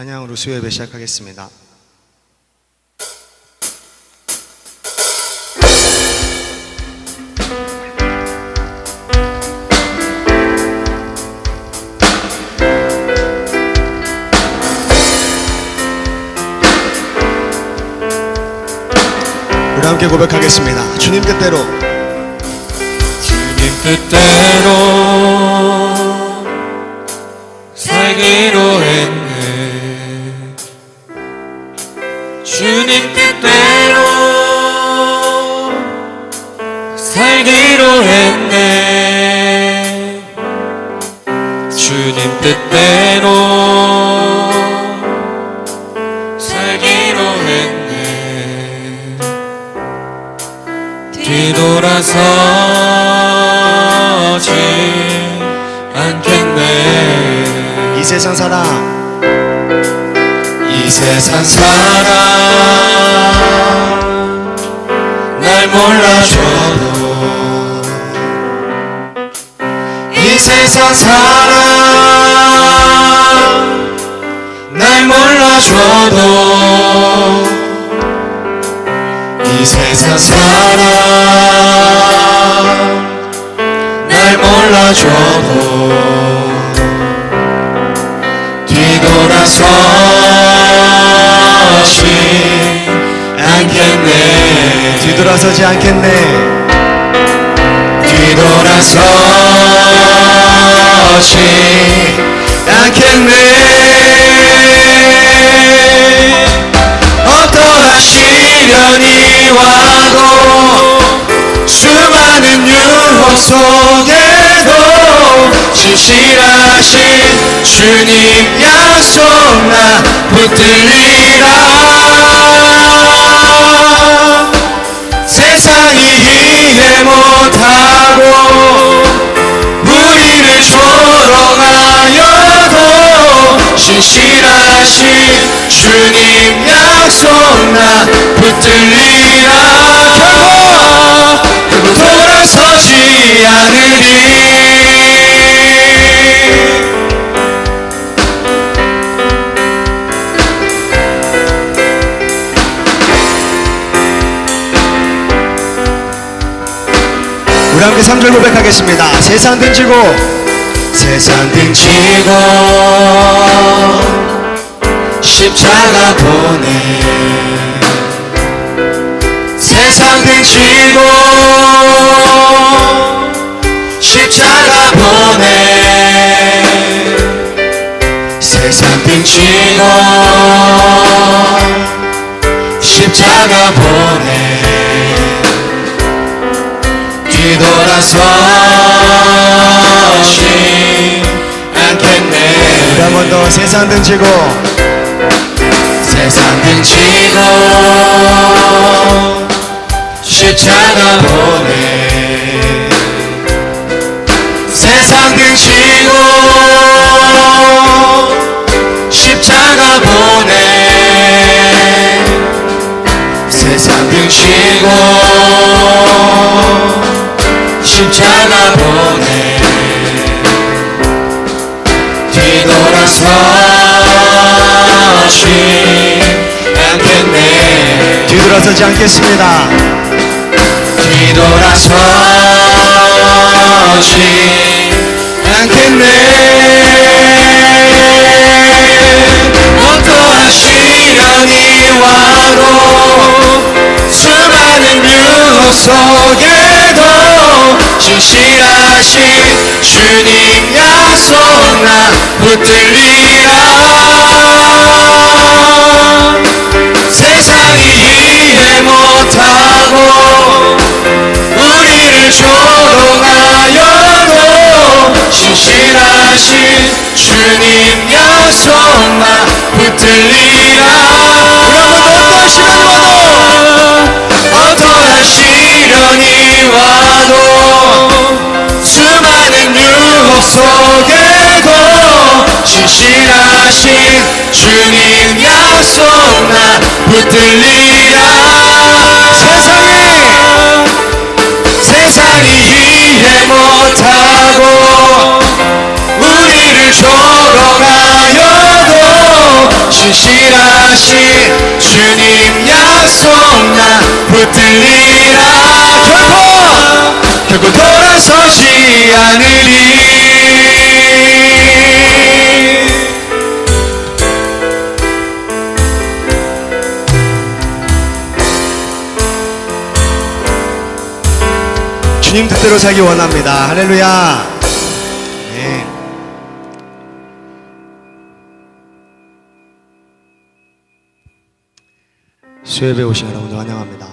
찬양으로 수요예배 시작하겠습니다. 우리 함께 고백하겠습니다. 주님 뜻대로, 주님 뜻대로 살기로 했네. 주님 뜻대로 살기로 했네. 주님 뜻대로 살기로 했네. 뒤돌아서지 않겠네. 이 세상 사람, 이 세상 사람 날 몰라줘도, 이 세상 사람 날 몰라줘도, 이 세상 사람 날 몰라줘도 뒤돌아서지 않겠네. 뒤돌아서지 않겠네. 뒤돌아서지 않겠네. 어떠한 시련이 와도 수많은 유혹 속에도 진실하신 주님 약속 나 붙들리라. 세상이 이해 못한 신실하신 주님 약속 나 붙들리라. 결국 돌아서지 않으리. 우리 함께 3절 고백하겠습니다. 세상 등지고 세상 등지고 십자가 보내. 세상 등지고 십자가 보내. 세상 등지고 십자가 보내. 뒤돌아서지 않겠네. 우리 한 번 더 세상 등지고 세상 등지고 십자가 보내. 세상 등지고 십자가 보내. 세상 등지고 십자가 보내. 뒤돌아서지 않겠네. 뒤돌아서지 않겠습니다. 뒤돌아서지 않겠네. 어떠한 시련이 와도 수많은 유혹 속에도 신실하신 주님 약속 나 붙들리라. 세상이 이해 못하고 우리를 조롱하여도 신실하신 주님 약속 나 붙들리라. 어떠한 시련이 와도 수많은 유혹 속에도 신실하신 주님 약속 나 붙들리라. 세상이 이해 못하고 우리를 조롱하여도 신실하신 주님 약속 나 붙들리라. 결코 돌아서지 않으리. 주님 뜻대로 살기 원합니다. 할렐루야. 네. 수협에 오신 여러분들 환영합니다.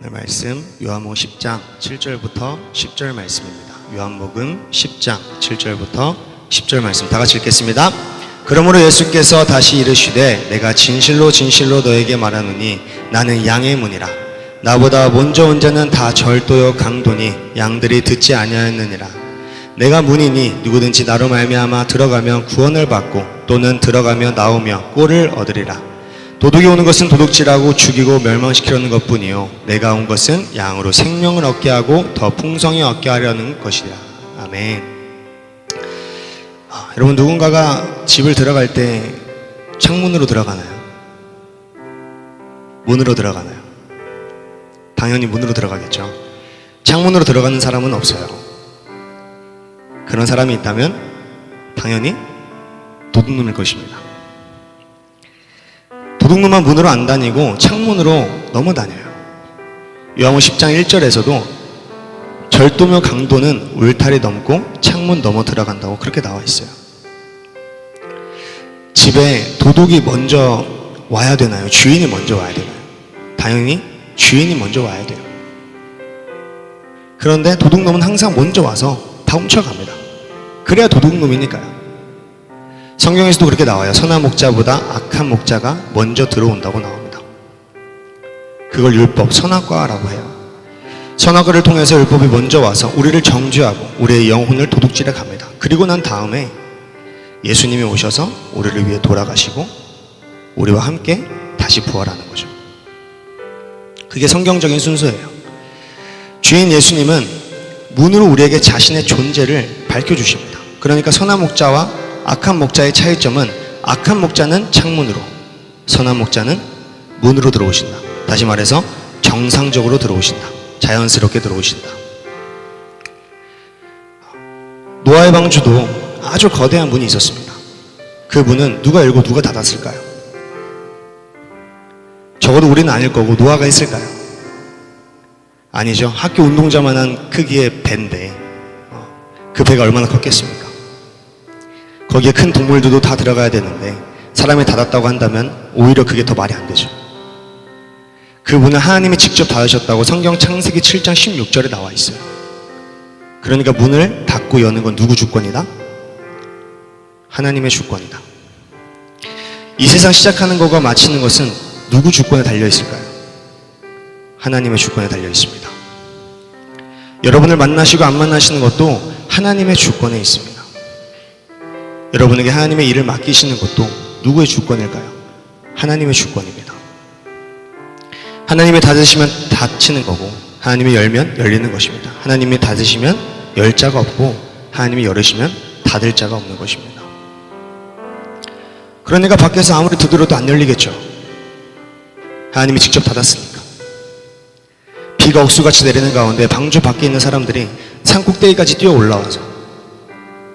오늘 말씀 요한복음 10장 7절부터 10절 말씀입니다. 요한복음 10장 7절부터 10절 말씀 다 같이 읽겠습니다. 그러므로 예수께서 다시 이르시되 내가 진실로 진실로 너에게 말하노니 나는 양의 문이라. 나보다 먼저 온 자는 다 절도요 강도니 양들이 듣지 아니하였느니라. 내가 문이니 누구든지 나로 말미암아 들어가면 구원을 받고 또는 들어가며 나오며 꼴을 얻으리라. 도둑이 오는 것은 도둑질하고 죽이고 멸망시키려는 것뿐이요 내가 온 것은 양으로 생명을 얻게 하고 더 풍성히 얻게 하려는 것이라. 아멘. 여러분, 누군가가 집을 들어갈 때 창문으로 들어가나요? 문으로 들어가나요? 당연히 문으로 들어가겠죠. 창문으로 들어가는 사람은 없어요. 그런 사람이 있다면 당연히 도둑놈일 것입니다. 도둑놈만 문으로 안 다니고 창문으로 넘어 다녀요. 요한복음 10장 1절에서도 절도며 강도는 울타리 넘고 창문 넘어 들어간다고 그렇게 나와 있어요. 집에 도둑이 먼저 와야 되나요? 주인이 먼저 와야 되나요? 당연히 주인이 먼저 와야 돼요. 그런데 도둑놈은 항상 먼저 와서 다 훔쳐갑니다. 그래야 도둑놈이니까요. 성경에서도 그렇게 나와요. 선한 목자보다 악한 목자가 먼저 들어온다고 나옵니다. 그걸 율법, 선악과라고 해요. 선악과를 통해서 율법이 먼저 와서 우리를 정죄하고 우리의 영혼을 도둑질해 갑니다. 그리고 난 다음에 예수님이 오셔서 우리를 위해 돌아가시고 우리와 함께 다시 부활하는 거죠. 그게 성경적인 순서예요. 주인 예수님은 문으로 우리에게 자신의 존재를 밝혀주십니다. 그러니까 선한 목자와 악한 목자의 차이점은 악한 목자는 창문으로, 선한 목자는 문으로 들어오신다. 다시 말해서 정상적으로 들어오신다. 자연스럽게 들어오신다. 노아의 방주도 아주 거대한 문이 있었습니다. 그 문은 누가 열고 누가 닫았을까요? 적어도 우리는 아닐 거고 노아가 했을까요? 아니죠. 학교 운동장만한 크기의 배인데 그 배가 얼마나 컸겠습니까? 거기에 큰 동물들도 다 들어가야 되는데 사람이 닫았다고 한다면 오히려 그게 더 말이 안 되죠. 그 문을 하나님이 직접 닫으셨다고 성경 창세기 7장 16절에 나와 있어요. 그러니까 문을 닫고 여는 건 누구 주권이다? 하나님의 주권이다. 이 세상 시작하는 것과 마치는 것은 누구 주권에 달려 있을까요? 하나님의 주권에 달려 있습니다. 여러분을 만나시고 안 만나시는 것도 하나님의 주권에 있습니다. 여러분에게 하나님의 일을 맡기시는 것도 누구의 주권일까요? 하나님의 주권입니다. 하나님이 닫으시면 닫히는 거고 하나님이 열면 열리는 것입니다. 하나님이 닫으시면 열 자가 없고 하나님이 열으시면 닫을 자가 없는 것입니다. 그러니까 밖에서 아무리 두드려도 안 열리겠죠. 하나님이 직접 닫았으니까. 비가 억수같이 내리는 가운데 방주 밖에 있는 사람들이 산 꼭대기까지 뛰어 올라와서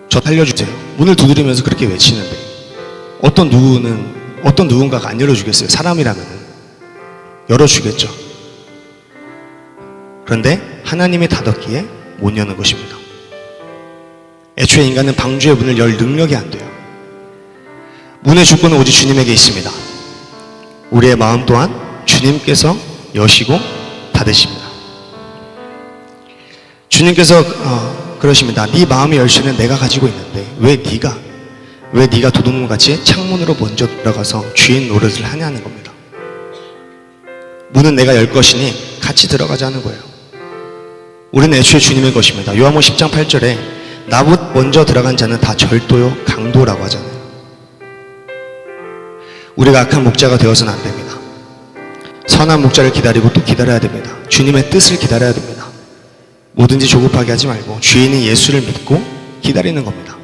저 살려주세요. 문을 두드리면서 그렇게 외치는데 어떤 누군가가 안 열어주겠어요? 사람이라면 열어주겠죠. 그런데 하나님이 닫았기에 못 여는 것입니다. 애초에 인간은 방주의 문을 열 능력이 안 돼요. 문의 주권은 오직 주님에게 있습니다. 우리의 마음 또한 주님께서 여시고 닫으십니다. 주님께서 그러십니다. 네 마음의 열쇠는 내가 가지고 있는데 왜 네가 도둑놈같이 창문으로 먼저 들어가서 주인 노릇을 하냐는 겁니다. 문은 내가 열 것이니 같이 들어가자는 거예요. 우리는 애초에 주님의 것입니다. 요한복음 10장 8절에 나보다 먼저 들어간 자는 다 절도요 강도라고 하잖아요. 우리가 악한 목자가 되어서는 안 됩니다. 선한 목자를 기다리고 또 기다려야 됩니다. 주님의 뜻을 기다려야 됩니다. 뭐든지 조급하게 하지 말고 주인인 예수를 믿고 기다리는 겁니다.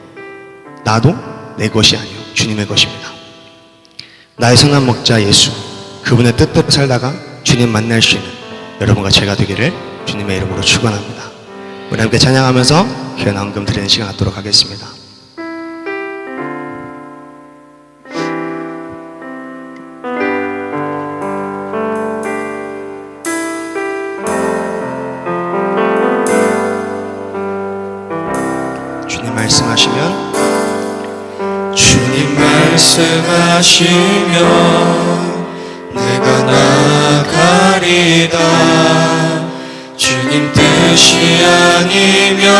나도 내 것이 아니요 주님의 것입니다. 나의 선한 목자 예수, 그분의 뜻대로 살다가 주님 만날 수 있는 여러분과 제가 되기를 주님의 이름으로 축원합니다. 우리 함께 찬양하면서 귀한 헌금 드리는 시간 갖도록 하겠습니다. 주님 말씀하시면 내가 나가리다. 주님 뜻이 아니면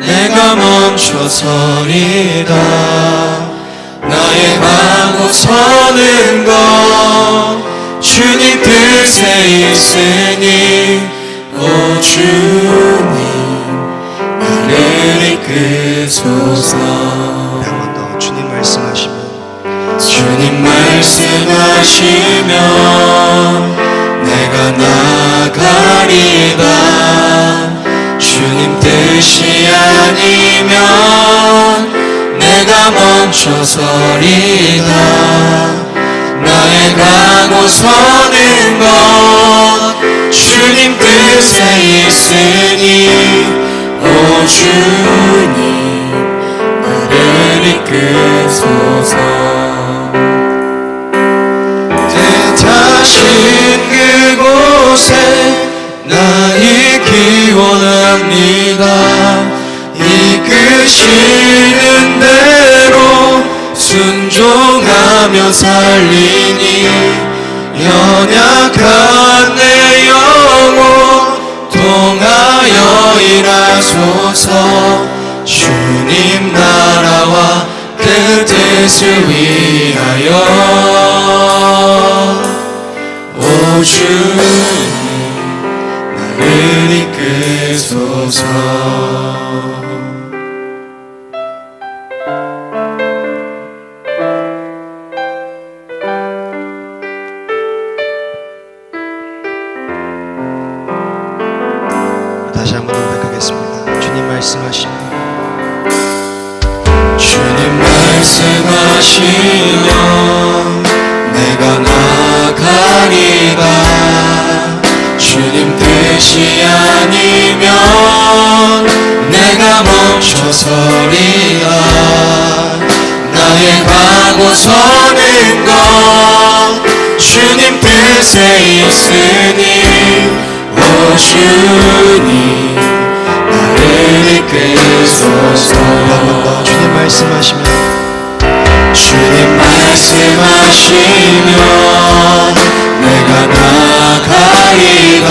내가 멈춰서리다. 나의 가고 서는 것 주님 뜻에 있으니 오 주님 나를 이끄소서. 한 번 더 주님 말씀하시면 주님 말씀하시면 내가 나가리다. 주님 뜻이 아니면 내가 멈춰서리다. 나의 가고 서는 것 주님 뜻에 있으니 오 주님 나를 이끄소서. 뜻하신 그곳에 나 있기 원합니다. 이끄시는 대로 순종하며 살리니 연약한 내 영혼 통하여 일하소서. 주님 나라와 그 뜻을 위하여 오 주님 나를 이끄소서. 한 번 더 고백하겠습니다. 주님 말씀하시면 주님 말씀하시면 내가 나가리다. 주님 뜻이 아니면 내가 멈춰서리다. 나의 가고 서는 것 주님 뜻에 있으니 오 주님 나를 이끌소서. 주님 말씀하시면 주님 말씀하시면 내가 나가리다.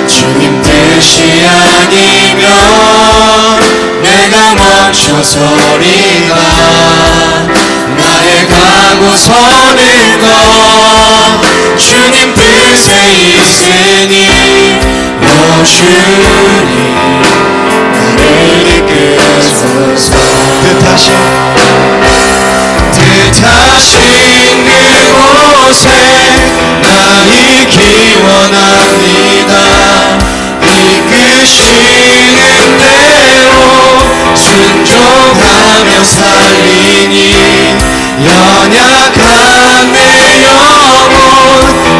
주님 뜻이 아니면 내가 멈춰서리다. 나의 가고 서는 것 주님 뜻에 있으니 오 주님 나를 이끌소서. 뜻하신 그곳에 나 있기 원합니다. 이끄시는 대로 순종하며 살리니 연약한 내 영혼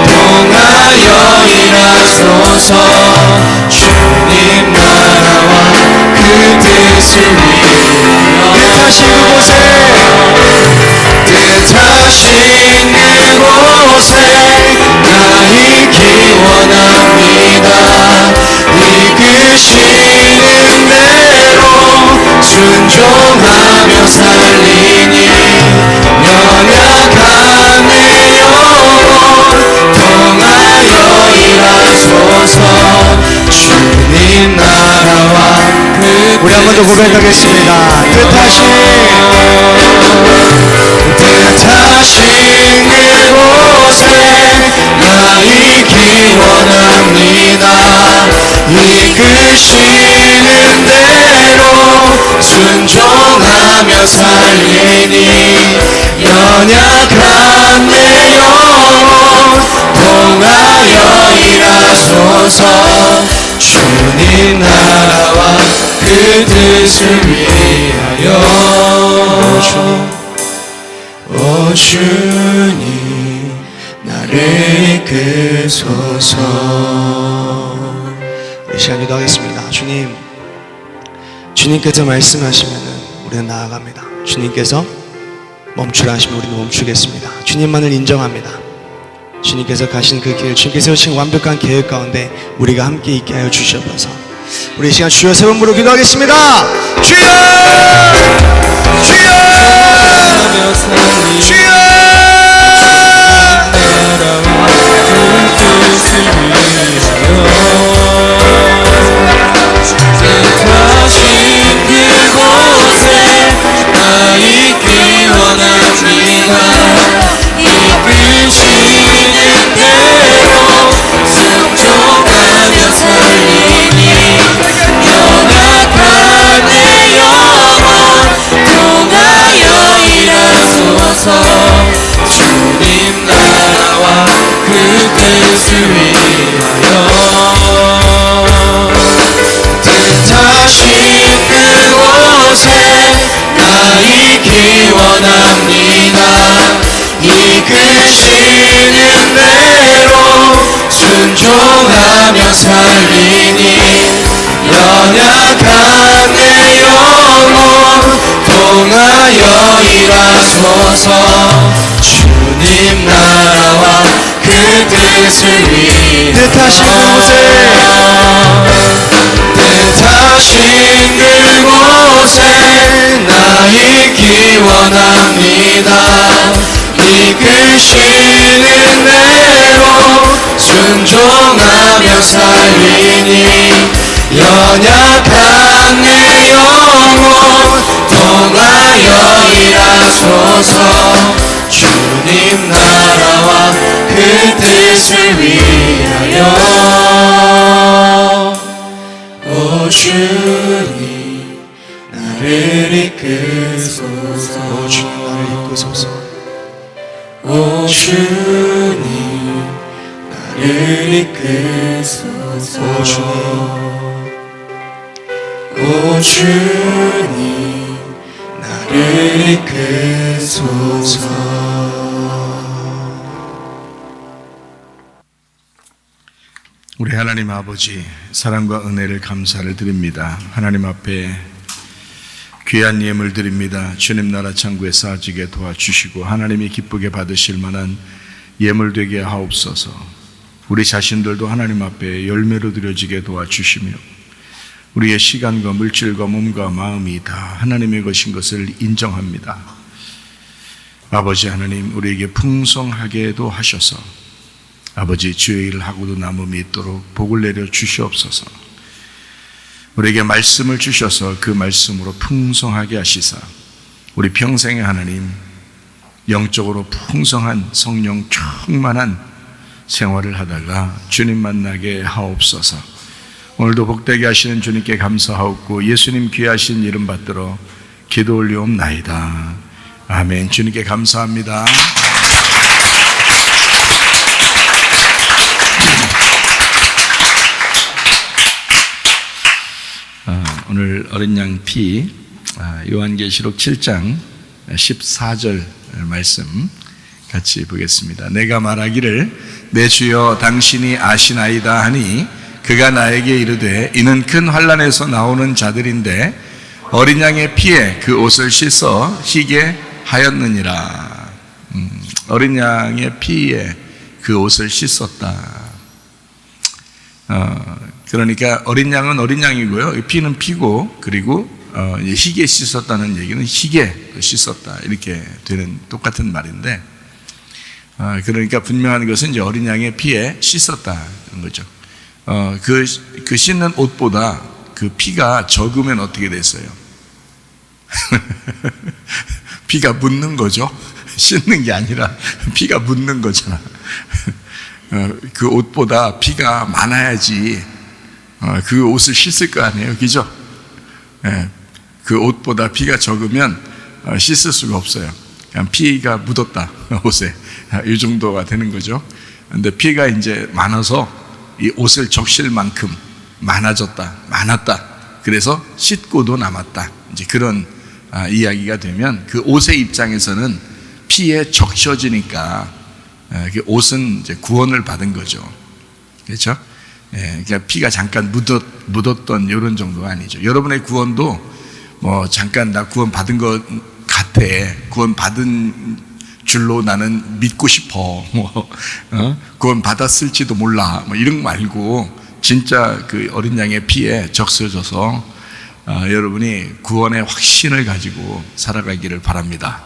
통하여 일하소서. 주님 나라와 그 뜻을 위하여 뜻하신 그곳에 나 있기 원합니다. 이끄시는 대로 순종하며 살리니 연약한 내 영혼 통하여 일하소서. 주님 나라와 그 우리 한 번 더 고백하겠습니다. 뜻하신 그곳에 나 있기 원합니다. 이끄시는 대로 순종하며 살리니 연약한 내 영혼 통하여 일하소서. 주님 나라와 그 뜻을 위하여 오 주님 나를 이끌소서. 이 시간 기도하겠습니다. 주님께서 말씀하시면은 우리는 나아갑니다. 주님께서 멈추라 하시면 우리는 멈추겠습니다. 주님만을 인정합니다. 주님께서 가신 그 길, 주님께서 세우신 완벽한 계획 가운데 우리가 함께 있게 하여 주시옵소서. 우리 이 시간 주여 세 번 부르 기도하겠습니다. 주여! 주여! 주여! 뜻하신 그곳에 나 있기 원합니다. 이끄시는 대로 순종하며 살리니 연약한 내 영혼 통하여 일하소서. 주님 나라와 그 뜻을 위하여 뜻하신 그곳에 나 있기 원합니다. 이끄시는 대로 순종하며 살리니 연약한 내 영혼 통하여 일하소서. 주님 나라와 그 뜻을 위해 뜻하신 그곳에 나 있기 원합니다. 이끄시는 대로 순종하며 살리니 연약한 내 영혼 통하여 일하소서. 주님 나라와 그 뜻을 위하여 오 주님 나를 이끌소서. 오 주님 나를 이끄소서. 오 주님 나를 이끌소서. 오 주님 오 주님 나를 이끄소서. 우리 하나님 아버지, 사랑과 은혜를 감사를 드립니다. 하나님 앞에 귀한 예물 드립니다. 주님 나라 천국에 쌓아지게 도와주시고 하나님이 기쁘게 받으실 만한 예물 되게 하옵소서. 우리 자신들도 하나님 앞에 열매로 드려지게 도와주시며 우리의 시간과 물질과 몸과 마음이 다 하나님의 것인 것을 인정합니다. 아버지 하나님, 우리에게 풍성하게도 하셔서 아버지 주의 일을 하고도 남음이 있도록 복을 내려 주시옵소서. 우리에게 말씀을 주셔서 그 말씀으로 풍성하게 하시사 우리 평생에 하나님 영적으로 풍성한 성령 충만한 생활을 하다가 주님 만나게 하옵소서. 오늘도 복되게 하시는 주님께 감사하옵고 예수님 귀하신 이름 받들어 기도 올리옵나이다. 아멘. 주님께 감사합니다. 오늘 어린 양 피 요한계시록 7장 14절 말씀 같이 보겠습니다. 내가 말하기를 내 주여 당신이 아시나이다 하니 그가 나에게 이르되 이는 큰 환난에서 나오는 자들인데 어린 양의 피에 그 옷을 씻어 희게 하였느니라. 어린 양의 피에 그 옷을 씻었다. 그러니까 어린 양은 어린 양이고요, 피는 피고, 그리고 희게 씻었다는 얘기는 희게 씻었다 이렇게 되는 똑같은 말인데, 그러니까 분명한 것은 이제 어린 양의 피에 씻었다는 거죠. 그 씻는 옷보다 그 피가 적으면 어떻게 됐어요? 피가 묻는 거죠. 씻는 게 아니라 피가 묻는 거잖아. 그 옷보다 피가 많아야지 그 옷을 씻을 거 아니에요, 그죠? 그 옷보다 피가 적으면 씻을 수가 없어요. 그냥 피가 묻었다 옷에, 이 정도가 되는 거죠. 근데 피가 이제 많아서 이 옷을 적실 만큼 많았다. 그래서 씻고도 남았다. 이제 그런 이야기가 되면 그 옷의 입장에서는 피에 적셔지니까 그 옷은 이제 구원을 받은 거죠. 그렇죠? 그러니까 피가 잠깐 묻었던 이런 정도가 아니죠. 여러분의 구원도 뭐 잠깐 나 구원 받은 것 같아, 구원 받은 줄로 나는 믿고 싶어, 구원 받았을지도 몰라, 뭐 이런 거 말고 진짜 그 어린 양의 피에 적셔져서 여러분이 구원의 확신을 가지고 살아가기를 바랍니다.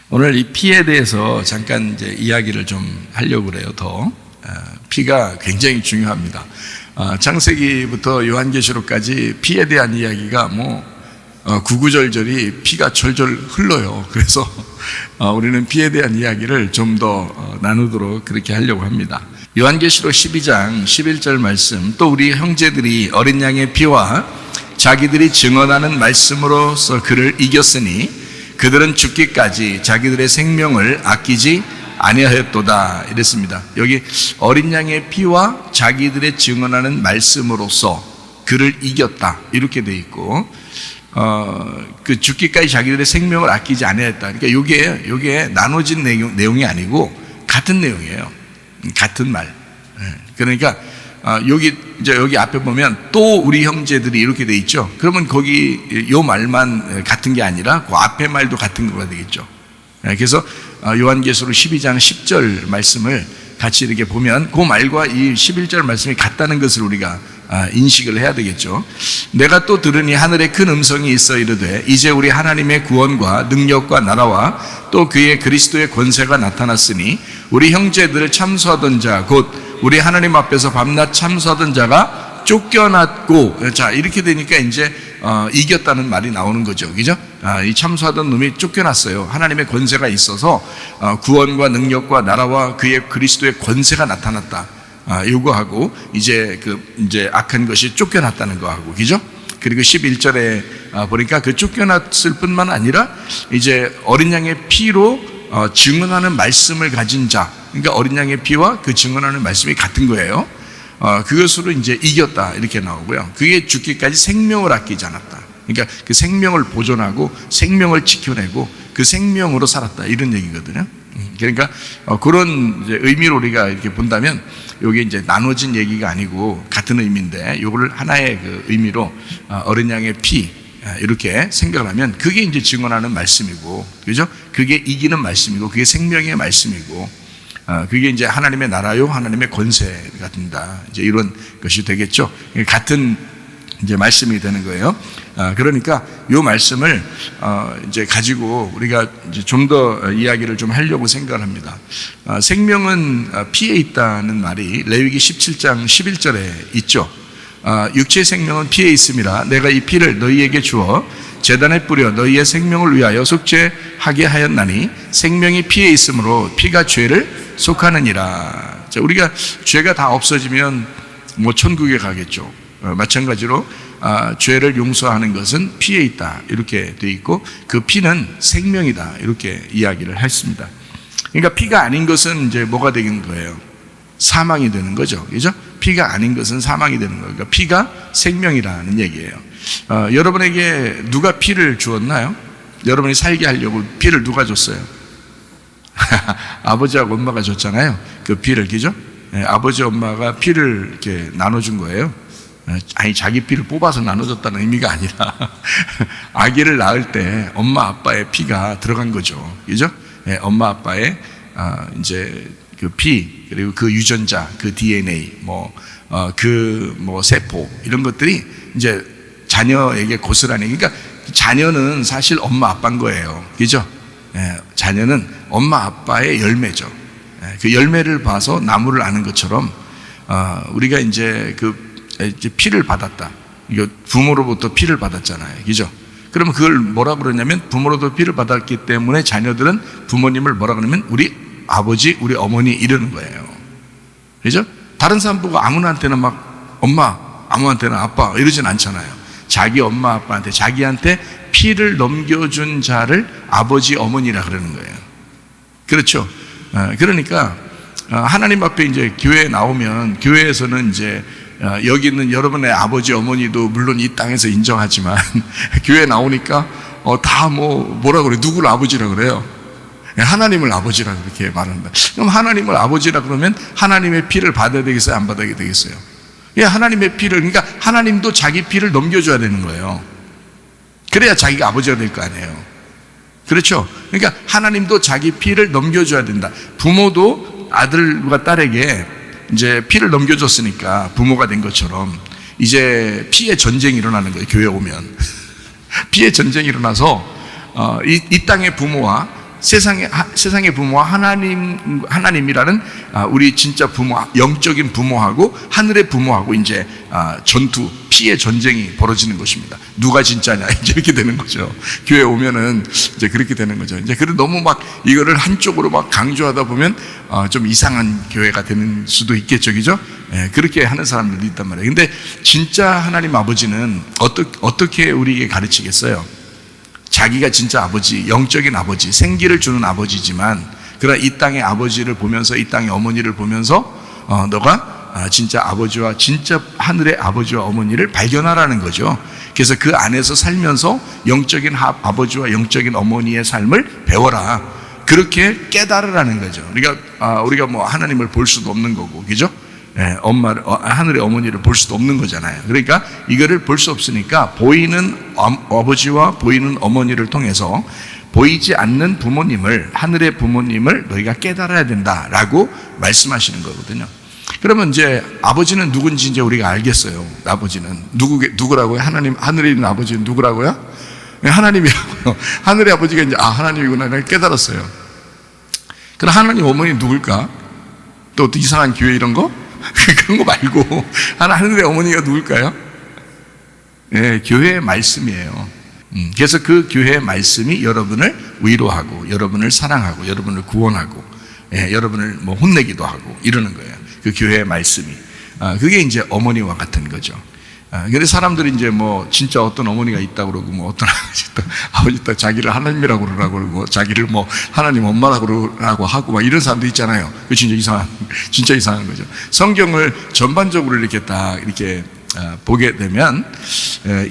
오늘 이 피에 대해서 잠깐 이제 이야기를 좀 하려고 그래요. 더 피가 굉장히 중요합니다. 창세기부터 요한계시록까지 피에 대한 이야기가 구구절절이 피가 절절 흘러요. 그래서 우리는 피에 대한 이야기를 좀 더 나누도록 그렇게 하려고 합니다. 요한계시록 12장 11절 말씀, 또 우리 형제들이 어린 양의 피와 자기들이 증언하는 말씀으로서 그를 이겼으니 그들은 죽기까지 자기들의 생명을 아끼지 아니하였도다 이랬습니다. 여기 어린 양의 피와 자기들의 증언하는 말씀으로서 그를 이겼다 이렇게 돼 있고, 그 죽기까지 자기들의 생명을 아끼지 아니하였다. 그러니까 요게 나눠진 내용이 아니고 같은 내용이에요. 같은 말. 그러니까 여기 앞에 보면 또 우리 형제들이 이렇게 돼 있죠. 그러면 거기 요 말만 같은 게 아니라 그 앞에 말도 같은 거가 되겠죠. 그래서 요한계시록 12장 10절 말씀을 같이 이렇게 보면 그 말과 이 11절 말씀이 같다는 것을 우리가 인식을 해야 되겠죠. 내가 또 들으니 하늘에 큰 음성이 있어 이르되 이제 우리 하나님의 구원과 능력과 나라와 또 그의 그리스도의 권세가 나타났으니 우리 형제들을 참수하던 자 곧 우리 하나님 앞에서 밤낮 참수하던 자가 쫓겨났고, 자 이렇게 되니까 이제 이겼다는 말이 나오는 거죠, 그죠? 이 참수하던 놈이 쫓겨났어요. 하나님의 권세가 있어서 구원과 능력과 나라와 그의 그리스도의 권세가 나타났다. 요거하고 이제 악한 것이 쫓겨났다는 거하고, 그죠? 그리고 11절에 보니까 그 쫓겨났을 뿐만 아니라 이제 어린 양의 피로 증언하는 말씀을 가진 자, 그러니까 어린 양의 피와 그 증언하는 말씀이 같은 거예요. 그것으로 이제 이겼다 이렇게 나오고요. 그게 죽기까지 생명을 아끼지 않았다. 그러니까 그 생명을 보존하고 생명을 지켜내고 그 생명으로 살았다 이런 얘기거든요. 그러니까 그런 이제 의미로 우리가 이렇게 본다면 이게 이제 나눠진 얘기가 아니고 같은 의미인데 이거를 하나의 그 의미로 어린 양의 피 이렇게 생각을 하면 그게 이제 증언하는 말씀이고, 그죠? 그게 이기는 말씀이고, 그게 생명의 말씀이고, 그게 이제 하나님의 나라요, 하나님의 권세가 된다. 이제 이런 것이 되겠죠. 같은 이제 말씀이 되는 거예요. 그러니까 이 말씀을 이제 가지고 우리가 이제 좀 더 이야기를 좀 하려고 생각을 합니다. 생명은 피에 있다는 말이 레위기 17장 11절에 있죠. 육체의 생명은 피에 있음이라 내가 이 피를 너희에게 주어 제단에 뿌려 너희의 생명을 위하여 속죄하게 하였나니 생명이 피에 있으므로 피가 죄를 속하느니라. 자, 우리가 죄가 다 없어지면 뭐 천국에 가겠죠. 마찬가지로 죄를 용서하는 것은 피에 있다 이렇게 돼 있고 그 피는 생명이다 이렇게 이야기를 했습니다. 그러니까 피가 아닌 것은 이제 뭐가 되는 거예요? 사망이 되는 거죠. 그죠? 피가 아닌 것은 사망이 되는 거예요. 그러니까 피가 생명이라는 얘기예요. 여러분에게 누가 피를 주었나요? 여러분이 살게 하려고 피를 누가 줬어요? 아버지하고 엄마가 줬잖아요. 그 피를, 그죠? 아버지 엄마가 피를 이렇게 나눠준 거예요. 아니 자기 피를 뽑아서 나눠줬다는 의미가 아니라 아기를 낳을 때 엄마 아빠의 피가 들어간 거죠. 그죠? 엄마 아빠의 이제 그 피 그리고 그 유전자, 그 DNA, 뭐 세포 이런 것들이 이제 자녀에게 고스란히, 그러니까 자녀는 사실 엄마 아빠인 거예요. 그죠? 자녀는 엄마 아빠의 열매죠. 그 열매를 봐서 나무를 아는 것처럼 우리가 이제 이제 피를 받았다. 이거 부모로부터 피를 받았잖아요. 그죠? 그러면 그걸 뭐라 그러냐면 부모로부터 피를 받았기 때문에 자녀들은 부모님을 뭐라 그러냐면 우리 아버지, 우리 어머니 이러는 거예요. 그죠? 다른 사람 보고 아무나한테는 막 엄마, 아무한테는 아빠 이러진 않잖아요. 자기 엄마 아빠한테, 자기한테 피를 넘겨준 자를 아버지, 어머니라 그러는 거예요. 그렇죠? 그러니까 하나님 앞에 이제 교회에 나오면 교회에서는 이제 여기 있는 여러분의 아버지, 어머니도 물론 이 땅에서 인정하지만 교회에 나오니까 다 뭐라 그래? 누구를 아버지라 그래요? 하나님을 아버지라 그렇게 말한다. 그럼 하나님을 아버지라 그러면 하나님의 피를 받아야 되겠어요? 안 받아야 되겠어요? 하나님의 피를, 그러니까 하나님도 자기 피를 넘겨줘야 되는 거예요. 그래야 자기가 아버지가 될 거 아니에요. 그렇죠? 그러니까 하나님도 자기 피를 넘겨줘야 된다. 부모도 아들과 딸에게 이제 피를 넘겨줬으니까 부모가 된 것처럼 이제 피의 전쟁이 일어나는 거예요. 교회 오면 피의 전쟁이 일어나서 이 땅의 부모와 세상의 부모와 하나님이라는 우리 진짜 부모, 영적인 부모하고 하늘의 부모하고 이제 전투, 피의 전쟁이 벌어지는 것입니다. 누가 진짜냐 이제 이렇게 되는 거죠. 교회 오면은 이제 그렇게 되는 거죠. 이제 그래 너무 막 이거를 한쪽으로 막 강조하다 보면 좀 이상한 교회가 되는 수도 있겠죠, 그죠? 그렇게 하는 사람들도 있단 말이에요. 근데 진짜 하나님 아버지는 어떻게 우리에게 가르치겠어요? 자기가 진짜 아버지, 영적인 아버지, 생기를 주는 아버지지만 그러나 이 땅의 아버지를 보면서, 이 땅의 어머니를 보면서 너가 진짜 아버지와 진짜 하늘의 아버지와 어머니를 발견하라는 거죠. 그래서 그 안에서 살면서 영적인 아버지와 영적인 어머니의 삶을 배워라. 그렇게 깨달으라는 거죠. 우리가 뭐 하나님을 볼 수도 없는 거고, 그죠? 하늘의 어머니를 볼 수도 없는 거잖아요. 그러니까 이거를 볼 수 없으니까 보이는 아버지와 보이는 어머니를 통해서 보이지 않는 부모님을, 하늘의 부모님을 너희가 깨달아야 된다라고 말씀하시는 거거든요. 그러면 이제 아버지는 누군지 이제 우리가 알겠어요. 아버지는 누구라고요? 하늘에 있는 아버지는 누구라고요? 하나님이라고요. 하늘의 아버지가 이제 하나님이구나 깨달았어요. 그럼 하나님 어머니 누굴까? 또 이상한 교회 이런 거? 그런 거 말고 하늘의 어머니가 누굴까요? 교회의 말씀이에요. 그래서 그 교회의 말씀이 여러분을 위로하고 여러분을 사랑하고 여러분을 구원하고 여러분을 뭐 혼내기도 하고 이러는 거예요. 그 교회의 말씀이 그게 이제 어머니와 같은 거죠. 근데 사람들이 이제 뭐 진짜 어떤 어머니가 있다고 그러고 뭐 어떤 아버지 딱 자기를 하나님이라고 그러라고 그러고 자기를 뭐 하나님 엄마라고 그러라고 하고 막 이런 사람도 있잖아요. 그 진짜 이상한 거죠. 성경을 전반적으로 이렇게 딱 이렇게 보게 되면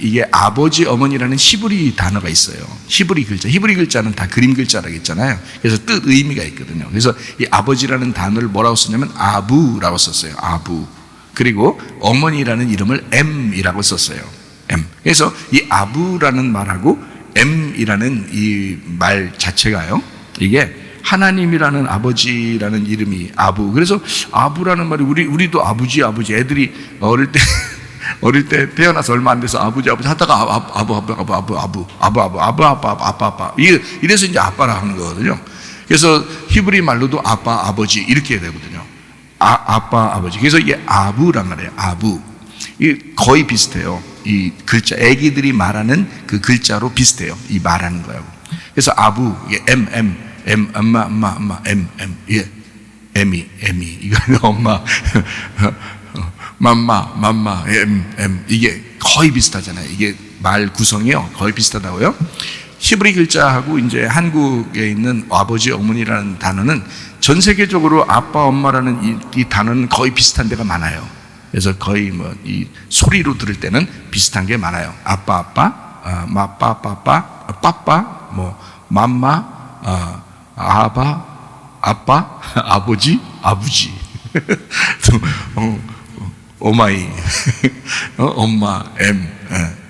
이게 아버지 어머니라는 히브리 단어가 있어요. 히브리 글자는 다 그림 글자라고 했잖아요. 그래서 뜻 의미가 있거든요. 그래서 이 아버지라는 단어를 뭐라고 썼냐면 아부라고 썼어요. 아부. 그리고 어머니라는 이름을 M이라고 썼어요. M. 그래서 이 아부라는 말하고 M이라는 이 말 자체가요, 이게 하나님이라는 아버지라는 이름이 아부. 그래서 아부라는 말이 우리도 아버지 애들이 어릴 때 태어나서 얼마 안 돼서 아버지 하다가 아빠 이래서 이제 아빠라 하는 거거든요. 그래서 히브리 말로도 아빠 아버지 이렇게 되거든요. 아빠 아버지. 그래서 이게 아부란 말이에요. 아부. 이 거의 비슷해요. 이 글자, 애기들이 말하는 그 글자로 비슷해요. 이 말하는 거하고. 그래서 아부, 이게 엄마, 예, M이 이거 엄마, 맘마, 이게 거의 비슷하잖아요. 이게 말 구성이요, 거의 비슷하다고요. 히브리 글자하고 이제 한국에 있는 아버지, 어머니라는 단어는 전 세계적으로 아빠, 엄마라는 이 단어는 거의 비슷한 데가 많아요. 그래서 거의 뭐 이 소리로 들을 때는 비슷한 게 많아요. 아빠, 빠빠, 뭐 맘마, 아빠, 아버지, 오마이, 엄마,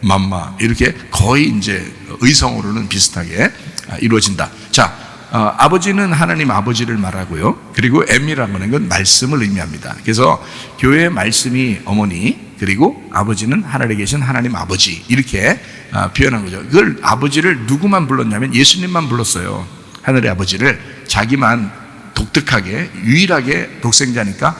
맘마 이렇게 거의 이제 의성어로는 비슷하게 이루어진다. 자, 아버지는 하나님 아버지를 말하고요. 그리고 M이라는 거는 건 말씀을 의미합니다. 그래서 교회의 말씀이 어머니, 그리고 아버지는 하늘에 계신 하나님 아버지 이렇게 표현한 거죠. 그걸 아버지를 누구만 불렀냐면 예수님만 불렀어요. 하늘의 아버지를 자기만 독특하게 유일하게 독생자니까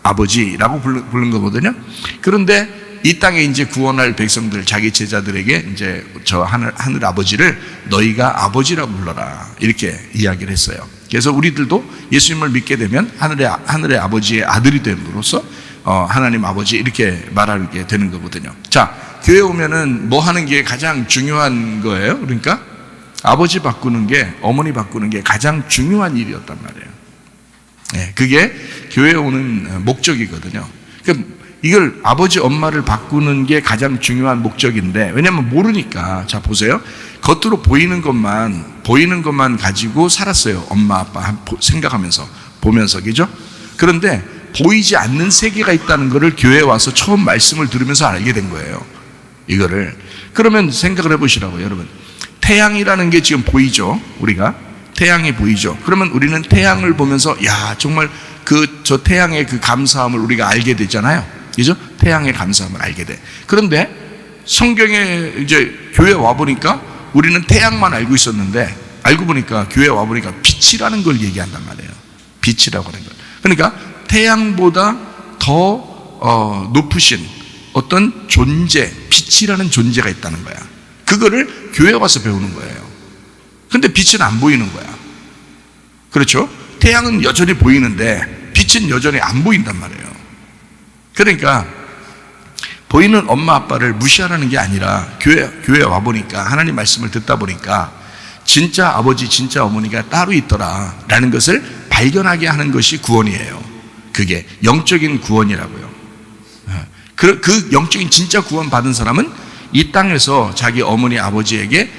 아버지라고 부른 거거든요. 그런데 이 땅에 이제 구원할 백성들, 자기 제자들에게 이제 저 하늘 아버지를 너희가 아버지라고 불러라 이렇게 이야기를 했어요. 그래서 우리들도 예수님을 믿게 되면 하늘의 아버지의 아들이 됨으로써 하나님 아버지 이렇게 말하게 되는 거거든요. 자, 교회 오면은 뭐 하는 게 가장 중요한 거예요. 그러니까 아버지 바꾸는 게, 어머니 바꾸는 게 가장 중요한 일이었단 말이에요. 네, 그게 교회에 오는 목적이거든요. 그러니까 이걸 아버지 엄마를 바꾸는 게 가장 중요한 목적인데, 왜냐하면 모르니까. 자, 보세요. 겉으로 보이는 것만 가지고 살았어요. 엄마 아빠 생각하면서 보면서, 그죠? 그런데 보이지 않는 세계가 있다는 것을 교회에 와서 처음 말씀을 들으면서 알게 된 거예요. 이거를. 그러면 생각을 해보시라고요, 여러분. 태양이라는 게 지금 보이죠? 우리가 태양이 보이죠? 그러면 우리는 태양을 보면서 야, 정말 저 태양의 그 감사함을 우리가 알게 되잖아요. 그죠? 태양의 감사함을 알게 돼. 그런데 성경에 이제 교회 와보니까 우리는 태양만 알고 있었는데, 알고 보니까 교회 와보니까 빛이라는 걸 얘기한단 말이에요. 빛이라고 하는 걸. 그러니까 태양보다 더 높으신 어떤 존재, 빛이라는 존재가 있다는 거야. 그거를 교회 와서 배우는 거예요. 근데 빛은 안 보이는 거야. 그렇죠? 태양은 여전히 보이는데 빛은 여전히 안 보인단 말이에요. 그러니까 보이는 엄마 아빠를 무시하라는 게 아니라 교회에 와보니까, 하나님 말씀을 듣다 보니까 진짜 아버지, 진짜 어머니가 따로 있더라라는 것을 발견하게 하는 것이 구원이에요. 그게 영적인 구원이라고요. 그 영적인 진짜 구원 받은 사람은 이 땅에서 자기 어머니 아버지에게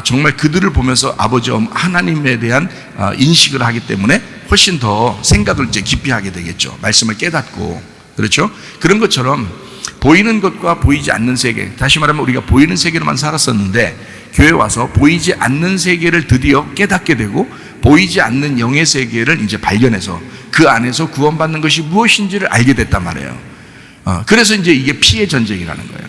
정말 그들을 보면서 아버지 하나님에 대한 인식을 하기 때문에 훨씬 더 생각을 이제 깊이 하게 되겠죠. 말씀을 깨닫고. 그렇죠? 그런 것처럼 보이는 것과 보이지 않는 세계, 다시 말하면 우리가 보이는 세계로만 살았었는데 교회 와서 보이지 않는 세계를 드디어 깨닫게 되고 보이지 않는 영의 세계를 이제 발견해서 그 안에서 구원받는 것이 무엇인지를 알게 됐단 말이에요. 그래서 이제 이게 피의 전쟁이라는 거예요.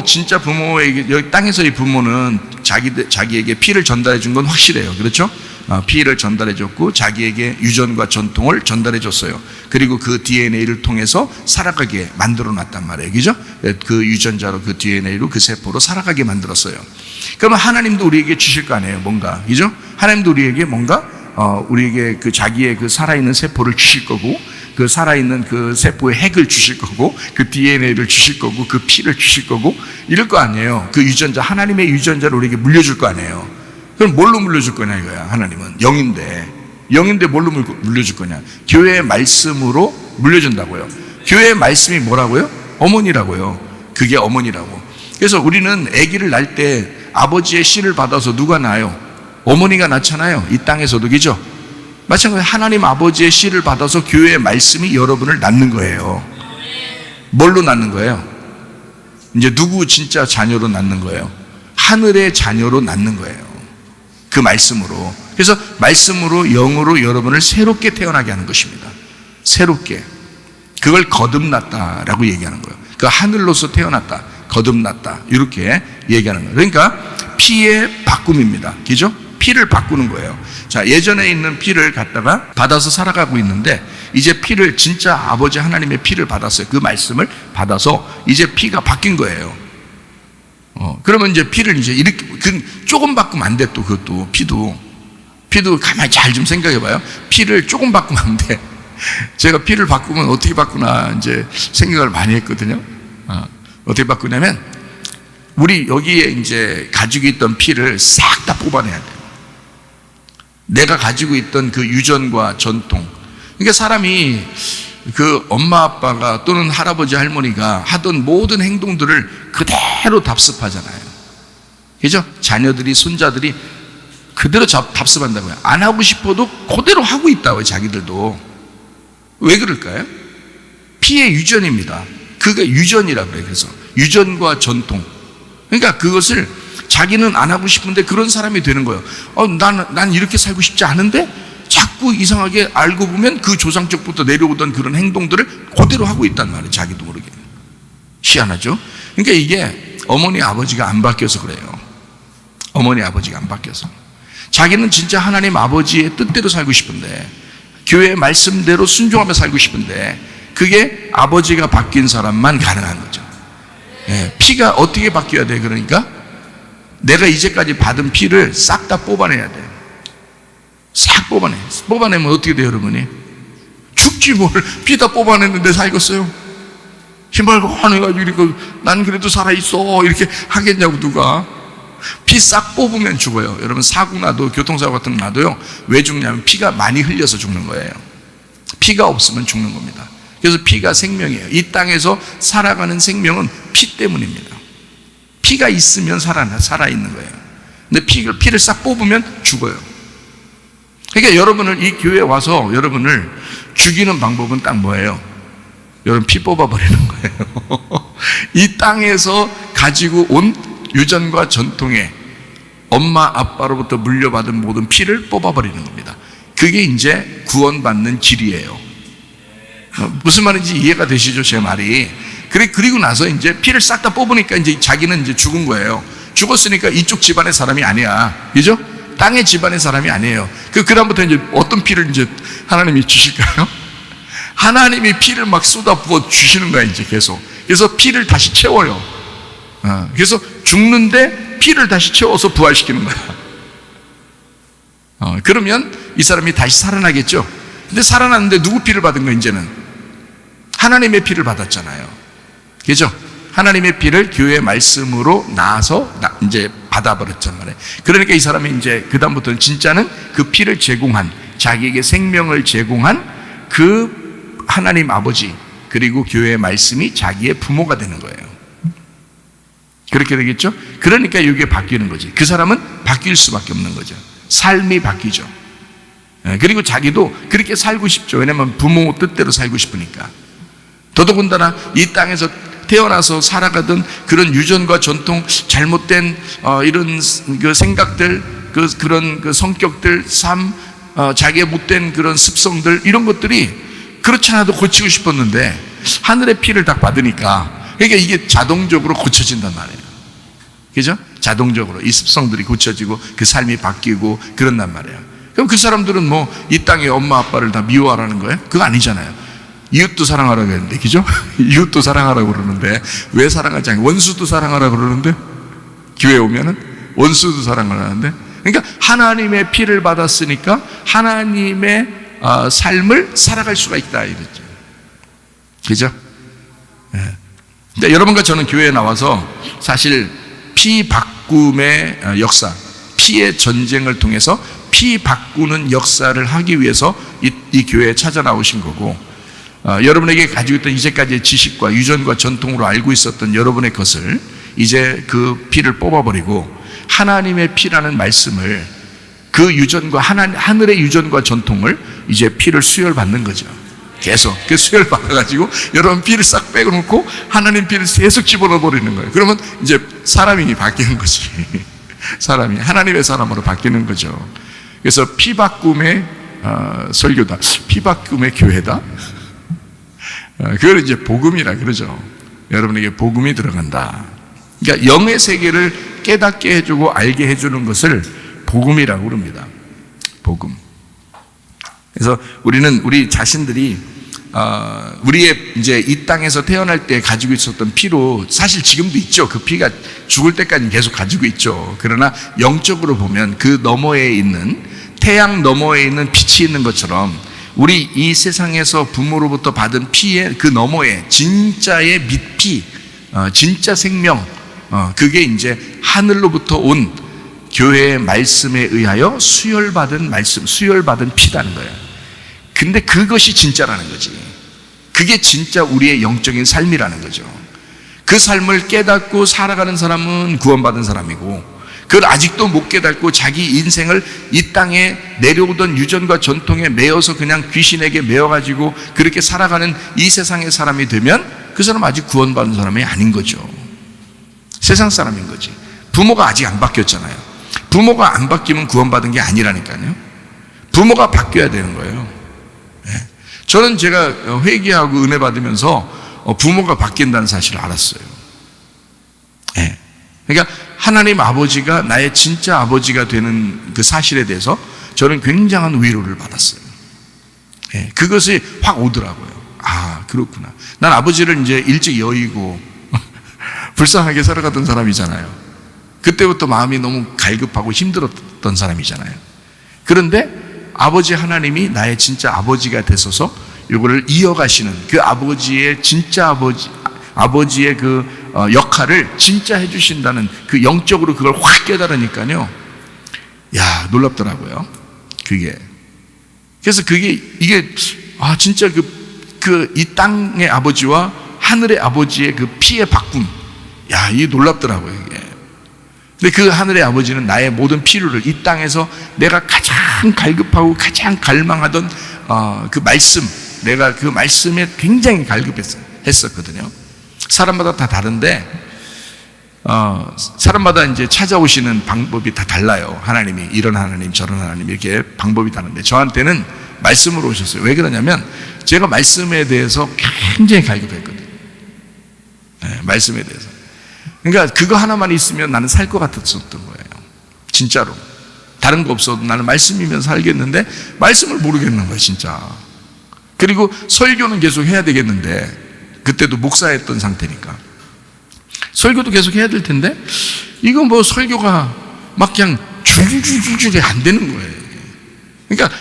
진짜 부모에게, 여기 땅에서의 부모는 자기에게 피를 전달해 준 건 확실해요. 그렇죠? 피를 전달해 줬고 자기에게 유전과 전통을 전달해 줬어요. 그리고 그 DNA를 통해서 살아가게 만들어 놨단 말이에요. 그죠? 그 유전자로, 그 DNA로, 그 세포로 살아가게 만들었어요. 그러면 하나님도 우리에게 주실 거 아니에요, 뭔가. 그죠? 하나님도 우리에게 뭔가, 우리에게 그 자기의 그 살아있는 세포를 주실 거고, 그 살아있는 그 세포의 핵을 주실 거고, 그 DNA를 주실 거고, 그 피를 주실 거고, 이럴 거 아니에요. 그 유전자, 하나님의 유전자를 우리에게 물려줄 거 아니에요. 그럼 뭘로 물려줄 거냐 이거야. 하나님은 영인데 뭘로 물려줄 거냐? 교회의 말씀으로 물려준다고요. 교회의 말씀이 뭐라고요? 어머니라고요. 그게 어머니라고. 그래서 우리는 아기를 낳을 때 아버지의 씨를 받아서 누가 낳아요? 어머니가 낳잖아요. 이 땅에서도. 그죠? 마찬가지로 하나님 아버지의 씨를 받아서 교회의 말씀이 여러분을 낳는 거예요. 뭘로 낳는 거예요? 이제 누구 진짜 자녀로 낳는 거예요? 하늘의 자녀로 낳는 거예요. 그 말씀으로. 그래서 말씀으로, 영으로 여러분을 새롭게 태어나게 하는 것입니다. 새롭게. 그걸 거듭났다라고 얘기하는 거예요. 그 하늘로서 태어났다, 거듭났다, 이렇게 얘기하는 거예요. 그러니까 피의 바꿈입니다. 그죠? 피를 바꾸는 거예요. 자, 예전에 있는 피를 갖다가 받아서 살아가고 있는데, 이제 피를, 진짜 아버지 하나님의 피를 받았어요. 그 말씀을 받아서 이제 피가 바뀐 거예요. 그러면 이제 피를 이제 이렇게, 조금 바꾸면 안 돼, 또 그것도. 피도 가만히 잘 좀 생각해 봐요. 피를 조금 바꾸면 안 돼. 제가 피를 바꾸면 어떻게 바꾸나 이제 생각을 많이 했거든요. 어떻게 바꾸냐면, 우리 여기에 이제 가지고 있던 피를 싹 다 뽑아내야 돼요. 내가 가지고 있던 그 유전과 전통. 그러니까 사람이 그 엄마 아빠가 또는 할아버지 할머니가 하던 모든 행동들을 그대로 답습하잖아요. 그죠? 자녀들이, 손자들이 그대로 답습한다고요. 안 하고 싶어도 그대로 하고 있다고요, 자기들도. 왜 그럴까요? 피의 유전입니다. 그게 유전이라고 그래요. 그래서 유전과 전통. 그러니까 그것을 자기는 안 하고 싶은데 그런 사람이 되는 거예요. 난 이렇게 살고 싶지 않은데 자꾸 이상하게 알고 보면 그 조상 쪽부터 내려오던 그런 행동들을 그대로 하고 있단 말이에요. 자기도 모르게. 희한하죠? 그러니까 이게 어머니 아버지가 안 바뀌어서 그래요. 어머니 아버지가 안 바뀌어서. 자기는 진짜 하나님 아버지의 뜻대로 살고 싶은데, 교회의 말씀대로 순종하며 살고 싶은데, 그게 아버지가 바뀐 사람만 가능한 거죠. 예, 피가 어떻게 바뀌어야 돼? 그러니까 내가 이제까지 받은 피를 싹 다 뽑아내야 돼. 싹 뽑아내. 뽑아내면 어떻게 돼요, 여러분이? 죽지 뭘. 피 다 뽑아냈는데 살겠어요? 희말고안해가지고 이렇게 난 그래도 살아있어 이렇게 하겠냐고 누가. 피 싹 뽑으면 죽어요. 여러분, 사고 나도, 교통사고 같은 거 나도요, 왜 죽냐면 피가 많이 흘려서 죽는 거예요. 피가 없으면 죽는 겁니다. 그래서 피가 생명이에요. 이 땅에서 살아가는 생명은 피 때문입니다. 피가 있으면 살아있는 거예요. 근데 피를 싹 뽑으면 죽어요. 그러니까 여러분을, 이 교회에 와서 여러분을 죽이는 방법은 딱 뭐예요? 여러분 피 뽑아버리는 거예요. 이 땅에서 가지고 온 유전과 전통에 엄마 아빠로부터 물려받은 모든 피를 뽑아버리는 겁니다. 그게 이제 구원받는 길이에요. 무슨 말인지 이해가 되시죠? 제 말이. 그리고 나서 이제 피를 싹 다 뽑으니까 이제 자기는 이제 죽은 거예요. 죽었으니까 이쪽 집안의 사람이 아니야. 그죠? 땅의 집안의 사람이 아니에요. 그다음부터 이제 어떤 피를 이제 하나님이 주실까요? 하나님이 피를 막 쏟아부어 주시는 거야, 이제 계속. 그래서 피를 다시 채워요. 그래서 죽는데 피를 다시 채워서 부활시키는 거야. 그러면 이 사람이 다시 살아나겠죠? 근데 살아났는데 누구 피를 받은 거야, 이제는? 하나님의 피를 받았잖아요. 그죠? 하나님의 피를 교회의 말씀으로 나와서 이제 받아버렸단 말이에요. 그러니까 이 사람이 이제 그다음부터는 진짜는 그 피를 제공한, 자기에게 생명을 제공한 그 하나님 아버지, 그리고 교회의 말씀이 자기의 부모가 되는 거예요. 그렇게 되겠죠? 그러니까 이게 바뀌는 거지. 그 사람은 바뀔 수밖에 없는 거죠. 삶이 바뀌죠. 그리고 자기도 그렇게 살고 싶죠. 왜냐하면 부모 뜻대로 살고 싶으니까. 더더군다나 이 땅에서 태어나서 살아가던 그런 유전과 전통, 잘못된 이런 그 생각들, 그런 그 성격들, 삶, 자기의 못된 그런 습성들, 이런 것들이 그렇지 않아도 고치고 싶었는데 하늘의 피를 딱 받으니까, 그러니까 이게 자동적으로 고쳐진단 말이에요. 그죠? 자동적으로 이 습성들이 고쳐지고 그 삶이 바뀌고 그런단 말이에요. 그럼 그 사람들은 뭐 이 땅의 엄마 아빠를 다 미워하라는 거예요? 그거 아니잖아요. 이웃도 사랑하라고 했는데, 그죠? 이웃도 사랑하라고 그러는데 왜 사랑하지 않아요? 원수도 사랑하라고 그러는데, 교회에 오면은 원수도 사랑하라는데. 그러니까 하나님의 피를 받았으니까 하나님의 삶을 살아갈 수가 있다 이랬죠. 그죠? 예. 근데 여러분과 저는 교회에 나와서 사실 피 바꿈의 역사, 피의 전쟁을 통해서 피 바꾸는 역사를 하기 위해서 이 교회에 찾아 나오신 거고, 여러분에게 가지고 있던 이제까지의 지식과 유전과 전통으로 알고 있었던 여러분의 것을 이제 그 피를 뽑아버리고 하나님의 피라는 말씀을, 그 유전과 하늘의 유전과 전통을 이제 피를 수혈받는 거죠. 계속 그 수혈 받아가지고 여러분 피를 싹 빼놓고 하나님 피를 계속 집어넣어 버리는 거예요. 그러면 이제 사람이 바뀌는 거지. 사람이 하나님의 사람으로 바뀌는 거죠. 그래서 피 바꿈의 설교다, 피 바꿈의 교회다. 그걸 이제 복음이라 그러죠. 여러분에게 복음이 들어간다. 그러니까 영의 세계를 깨닫게 해주고 알게 해주는 것을 복음이라고 그럽니다. 복음. 그래서 우리는 우리 자신들이 우리의 이제 이 땅에서 태어날 때 가지고 있었던 피로, 사실 지금도 있죠. 그 피가 죽을 때까지 계속 가지고 있죠. 그러나 영적으로 보면 그 너머에 있는, 태양 너머에 있는 빛이 있는 것처럼 우리 이 세상에서 부모로부터 받은 피의 그 너머에 진짜의 밑피, 진짜 생명, 그게 이제 하늘로부터 온 교회의 말씀에 의하여 수혈받은 말씀, 수혈받은 피라는 거예요. 근데 그것이 진짜라는 거지. 그게 진짜 우리의 영적인 삶이라는 거죠. 그 삶을 깨닫고 살아가는 사람은 구원받은 사람이고, 그걸 아직도 못 깨닫고 자기 인생을 이 땅에 내려오던 유전과 전통에 매여서 그냥 귀신에게 매여가지고 그렇게 살아가는 이 세상의 사람이 되면 그 사람은 아직 구원받은 사람이 아닌 거죠. 세상 사람인 거지. 부모가 아직 안 바뀌었잖아요. 부모가 안 바뀌면 구원받은 게 아니라니까요. 부모가 바뀌어야 되는 거예요. 저는 제가 회개하고 은혜 받으면서 부모가 바뀐다는 사실을 알았어요. 그러니까 하나님 아버지가 나의 진짜 아버지가 되는 그 사실에 대해서 저는 굉장한 위로를 받았어요. 그것이 확 오더라고요. 아, 그렇구나. 난 아버지를 이제 일찍 여의고 불쌍하게 살아가던 사람이잖아요. 그때부터 마음이 너무 갈급하고 힘들었던 사람이잖아요. 그런데 아버지 하나님이 나의 진짜 아버지가 되소서 이거를 이어가시는 그 아버지의 진짜 아버지의 그 역할을 진짜 해주신다는 그 영적으로 그걸 확 깨달으니까요. 야, 놀랍더라고요. 그게. 그래서 이게 진짜 이 땅의 아버지와 하늘의 아버지의 그 피의 바꿈. 야, 이게 놀랍더라고요, 이게. 근데 그 하늘의 아버지는 나의 모든 필요를 이 땅에서 내가 가장 갈급하고 가장 갈망하던 그 말씀, 내가 그 말씀에 굉장히 갈급했었거든요. 사람마다 다 다른데 사람마다 이제 찾아오시는 방법이 다 달라요. 하나님이 이런 하나님 저런 하나님 이렇게 방법이 다른데 저한테는 말씀으로 오셨어요. 왜 그러냐면 제가 말씀에 대해서 굉장히 갈급했거든요. 말씀에 대해서. 그러니까 그거 하나만 있으면 나는 살 것 같았었던 거예요. 진짜로. 다른 거 없어도 나는 말씀이면 살겠는데 말씀을 모르겠는 거예요, 진짜. 그리고 설교는 계속 해야 되겠는데 그때도 목사였던 상태니까 설교도 계속 해야 될 텐데 이거 뭐 설교가 막 그냥 줄줄줄줄이 안 되는 거예요. 그러니까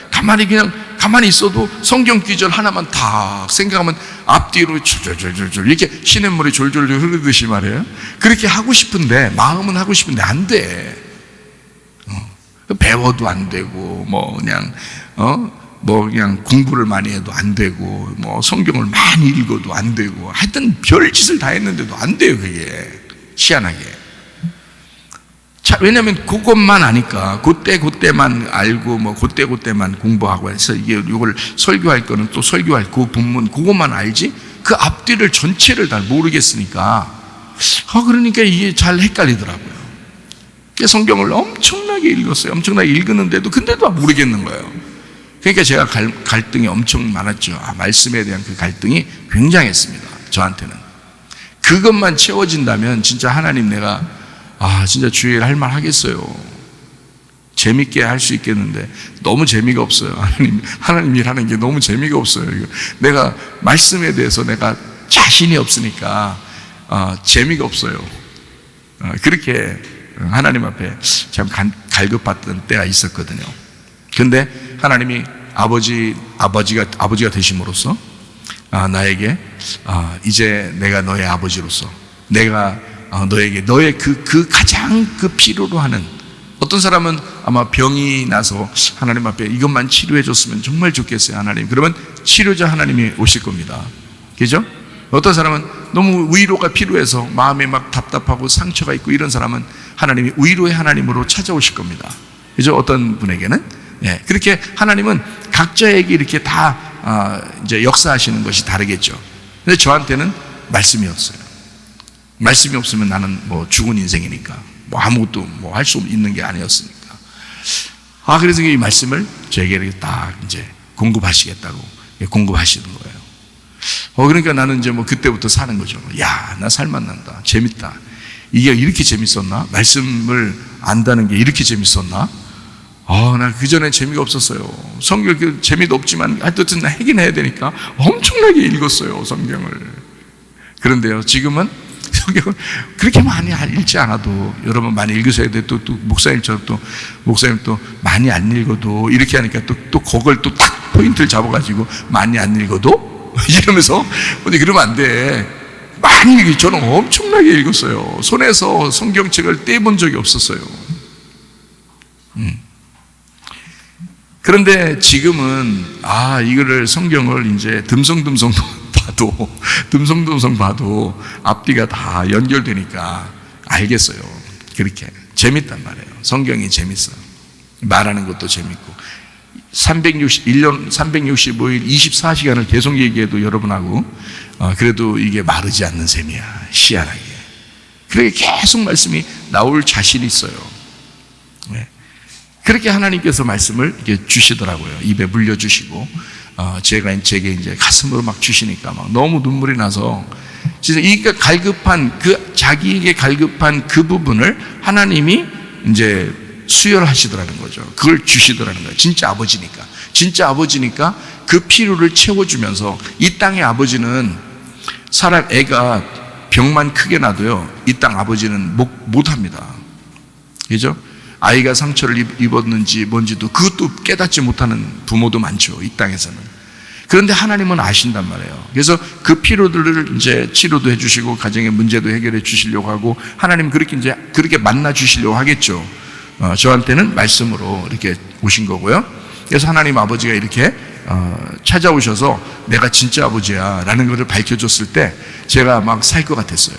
가만히 있어도 성경 구절 하나만 다 생각하면 앞뒤로 줄줄줄줄 이렇게 시냇물이 졸졸 흐르듯이 말이에요. 그렇게 하고 싶은데 마음은 하고 싶은데 안 돼. 배워도 안 되고 뭐 그냥 공부를 많이 해도 안 되고 뭐 성경을 많이 읽어도 안 되고 하여튼 별짓을 다 했는데도 안 돼요. 그게 희한하게. 왜냐하면 그것만 아니까 그때만 알고 뭐 그때만 공부하고 해서 이걸 설교할 거는 또 설교할 그 본문 그것만 알지 그 앞뒤를 전체를 다 모르겠으니까 그러니까 이게 잘 헷갈리더라고요. 성경을 엄청나게 읽었어요. 엄청나게 읽었는데도 근데도 모르겠는 거예요. 그러니까 제가 갈등이 엄청 많았죠. 말씀에 대한 그 갈등이 굉장했습니다. 저한테는. 그것만 채워진다면 진짜 하나님 내가 진짜 주일 할 말 하겠어요. 재밌게 할 수 있겠는데 너무 재미가 없어요. 하나님 일하는 게 너무 재미가 없어요. 내가 말씀에 대해서 내가 자신이 없으니까 재미가 없어요. 그렇게 하나님 앞에 참 갈급했던 때가 있었거든요. 근데 하나님이 아버지가 되심으로써 나에게 이제 내가 너의 아버지로서 내가 너에게 너의 그 가장 그 필요로 하는, 어떤 사람은 아마 병이 나서 하나님 앞에 이것만 치료해 줬으면 정말 좋겠어요, 하나님. 그러면 치료자 하나님이 오실 겁니다. 그죠? 어떤 사람은 너무 위로가 필요해서 마음에 막 답답하고 상처가 있고 이런 사람은 하나님이 위로의 하나님으로 찾아오실 겁니다. 그죠? 어떤 분에게는. 예, 그렇게 하나님은 각자에게 이렇게 다 이제 역사하시는 것이 다르겠죠. 근데 저한테는 말씀이 없어요. 말씀이 없으면 나는 뭐 죽은 인생이니까 뭐 아무것도 뭐 할 수 있는 게 아니었으니까. 그래서 이 말씀을 저에게 이렇게 딱 이제 공급하시겠다고 공급하시는 거예요. 그러니까 나는 이제 뭐 그때부터 사는 거죠. 야, 나 살맛난다. 재밌다. 이게 이렇게 재밌었나? 말씀을 안다는 게 이렇게 재밌었나? 나 그전에 재미가 없었어요. 성경 재미도 없지만 하여튼 하긴 해야 되니까 엄청나게 읽었어요, 성경을. 그런데요, 지금은 성경을 그렇게 많이 읽지 않아도, 여러분 많이 읽으셔야 돼. 또 목사님처럼 목사님 또 많이 안 읽어도 이렇게 하니까 또 그걸 또 딱 포인트를 잡아가지고 많이 안 읽어도 이러면서 그러면 안 돼. 많이 저는 엄청나게 읽었어요. 손에서 성경책을 떼본 적이 없었어요. 그런데 지금은 이거를 성경을 이제 듬성듬성 봐도 앞뒤가 다 연결되니까 알겠어요. 그렇게 재밌단 말이에요. 성경이 재밌어요. 말하는 것도 재밌고 1년 365일 24시간을 계속 얘기해도 여러분하고 그래도 이게 마르지 않는 셈이야. 희한하게. 그렇게 계속 말씀이 나올 자신이 있어요. 네. 그렇게 하나님께서 말씀을 이렇게 주시더라고요. 입에 물려주시고, 제게 이제 가슴으로 막 주시니까 막 너무 눈물이 나서, 진짜 이게 자기에게 갈급한 그 부분을 하나님이 이제 수혈하시더라는 거죠. 그걸 주시더라는 거예요. 진짜 아버지니까 그 필요를 채워주면서, 이 땅의 아버지는 애가 병만 크게 나도요, 이 땅 아버지는 못합니다. 그죠? 아이가 상처를 입었는지 뭔지도 그것도 깨닫지 못하는 부모도 많죠, 이 땅에서는. 그런데 하나님은 아신단 말이에요. 그래서 그 필요들을 이제 치료도 해주시고 가정의 문제도 해결해 주시려고 하고, 하나님 그렇게 만나 주시려고 하겠죠. 저한테는 말씀으로 이렇게 오신 거고요. 그래서 하나님 아버지가 이렇게 찾아오셔서 내가 진짜 아버지야 라는 것을 밝혀줬을 때 제가 막 살 것 같았어요.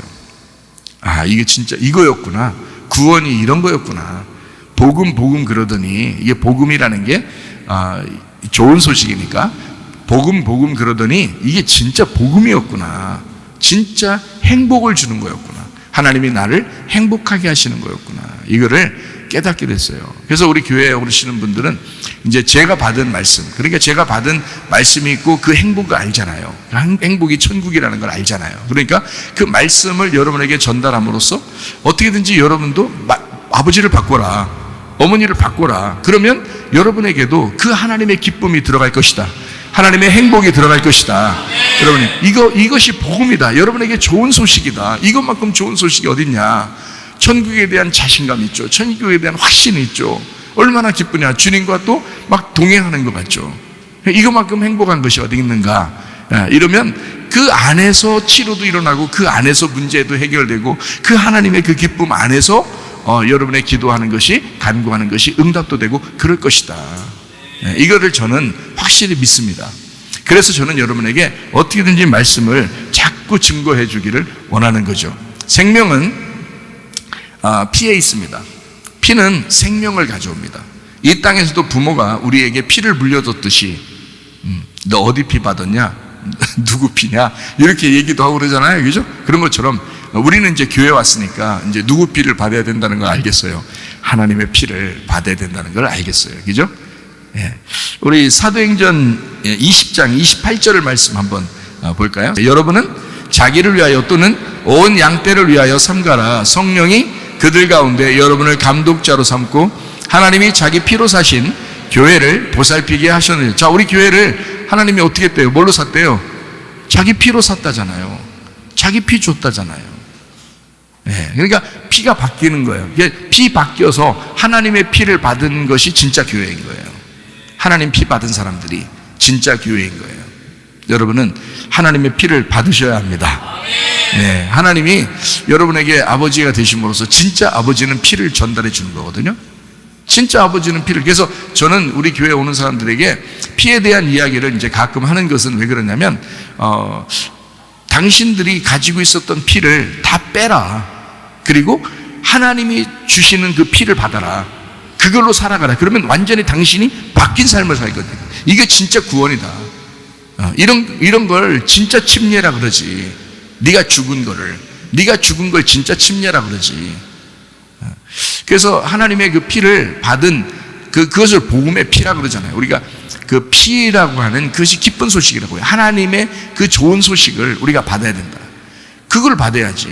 이게 진짜 이거였구나. 구원이 이런 거였구나. 복음 그러더니, 이게 복음이라는 게 좋은 소식이니까 복음 그러더니 이게 진짜 복음이었구나. 진짜 행복을 주는 거였구나. 하나님이 나를 행복하게 하시는 거였구나. 이거를 깨닫게 됐어요. 그래서 우리 교회에 오시는 분들은 이제 제가 받은 말씀, 그러니까 제가 받은 말씀이 있고 그 행복을 알잖아요. 행복이 천국이라는 걸 알잖아요. 그러니까 그 말씀을 여러분에게 전달함으로써 어떻게든지 여러분도 아버지를 바꿔라, 어머니를 바꿔라. 그러면 여러분에게도 그 하나님의 기쁨이 들어갈 것이다. 하나님의 행복이 들어갈 것이다. 여러분, 이것이 복음이다. 여러분에게 좋은 소식이다. 이것만큼 좋은 소식이 어딨냐. 천국에 대한 자신감이 있죠. 천국에 대한 확신이 있죠. 얼마나 기쁘냐. 주님과 또 막 동행하는 것 같죠. 이것만큼 행복한 것이 어디 있는가. 이러면 그 안에서 치료도 일어나고 그 안에서 문제도 해결되고 그 하나님의 그 기쁨 안에서 여러분의 기도하는 것이, 간구하는 것이 응답도 되고 그럴 것이다. 이거를 저는 확실히 믿습니다. 그래서 저는 여러분에게 어떻게든지 말씀을 자꾸 증거해 주기를 원하는 거죠. 생명은 피에 있습니다. 피는 생명을 가져옵니다. 이 땅에서도 부모가 우리에게 피를 물려줬듯이 너 어디 피 받았냐? 누구 피냐? 이렇게 얘기도 하고 그러잖아요. 그죠? 그런 것처럼 우리는 이제 교회 왔으니까 이제 누구 피를 받아야 된다는 걸 알겠어요. 하나님의 피를 받아야 된다는 걸 알겠어요. 그죠? 예. 우리 사도행전 20장 28절을 말씀 한번 볼까요? 여러분은 자기를 위하여 또는 온 양떼를 위하여 삼가라. 성령이 그들 가운데 여러분을 감독자로 삼고 하나님이 자기 피로 사신 교회를 보살피게 하셨느니라. 자, 우리 교회를 하나님이 어떻게 했대요? 뭘로 샀대요? 자기 피로 샀다잖아요. 자기 피 줬다잖아요. 예, 그러니까 피가 바뀌는 거예요. 피 바뀌어서 하나님의 피를 받은 것이 진짜 교회인 거예요. 하나님 피 받은 사람들이 진짜 교회인 거예요. 여러분은 하나님의 피를 받으셔야 합니다. 네, 하나님이 여러분에게 아버지가 되심으로써 진짜 아버지는 피를 전달해 주는 거거든요. 진짜 아버지는 피를. 그래서 저는 우리 교회에 오는 사람들에게 피에 대한 이야기를 이제 가끔 하는 것은 왜 그러냐면, 당신들이 가지고 있었던 피를 다 빼라. 그리고 하나님이 주시는 그 피를 받아라. 그걸로 살아가라. 그러면 완전히 당신이 바뀐 삶을 살거든요. 이게 진짜 구원이다. 이런 걸 진짜 침례라 그러지. 네가 죽은 걸 진짜 침례라 그러지. 그래서 하나님의 그 피를 받은 그것을 복음의 피라 그러잖아요. 우리가 그 피라고 하는 그것이 기쁜 소식이라고 해요. 하나님의 그 좋은 소식을 우리가 받아야 된다. 그걸 받아야지.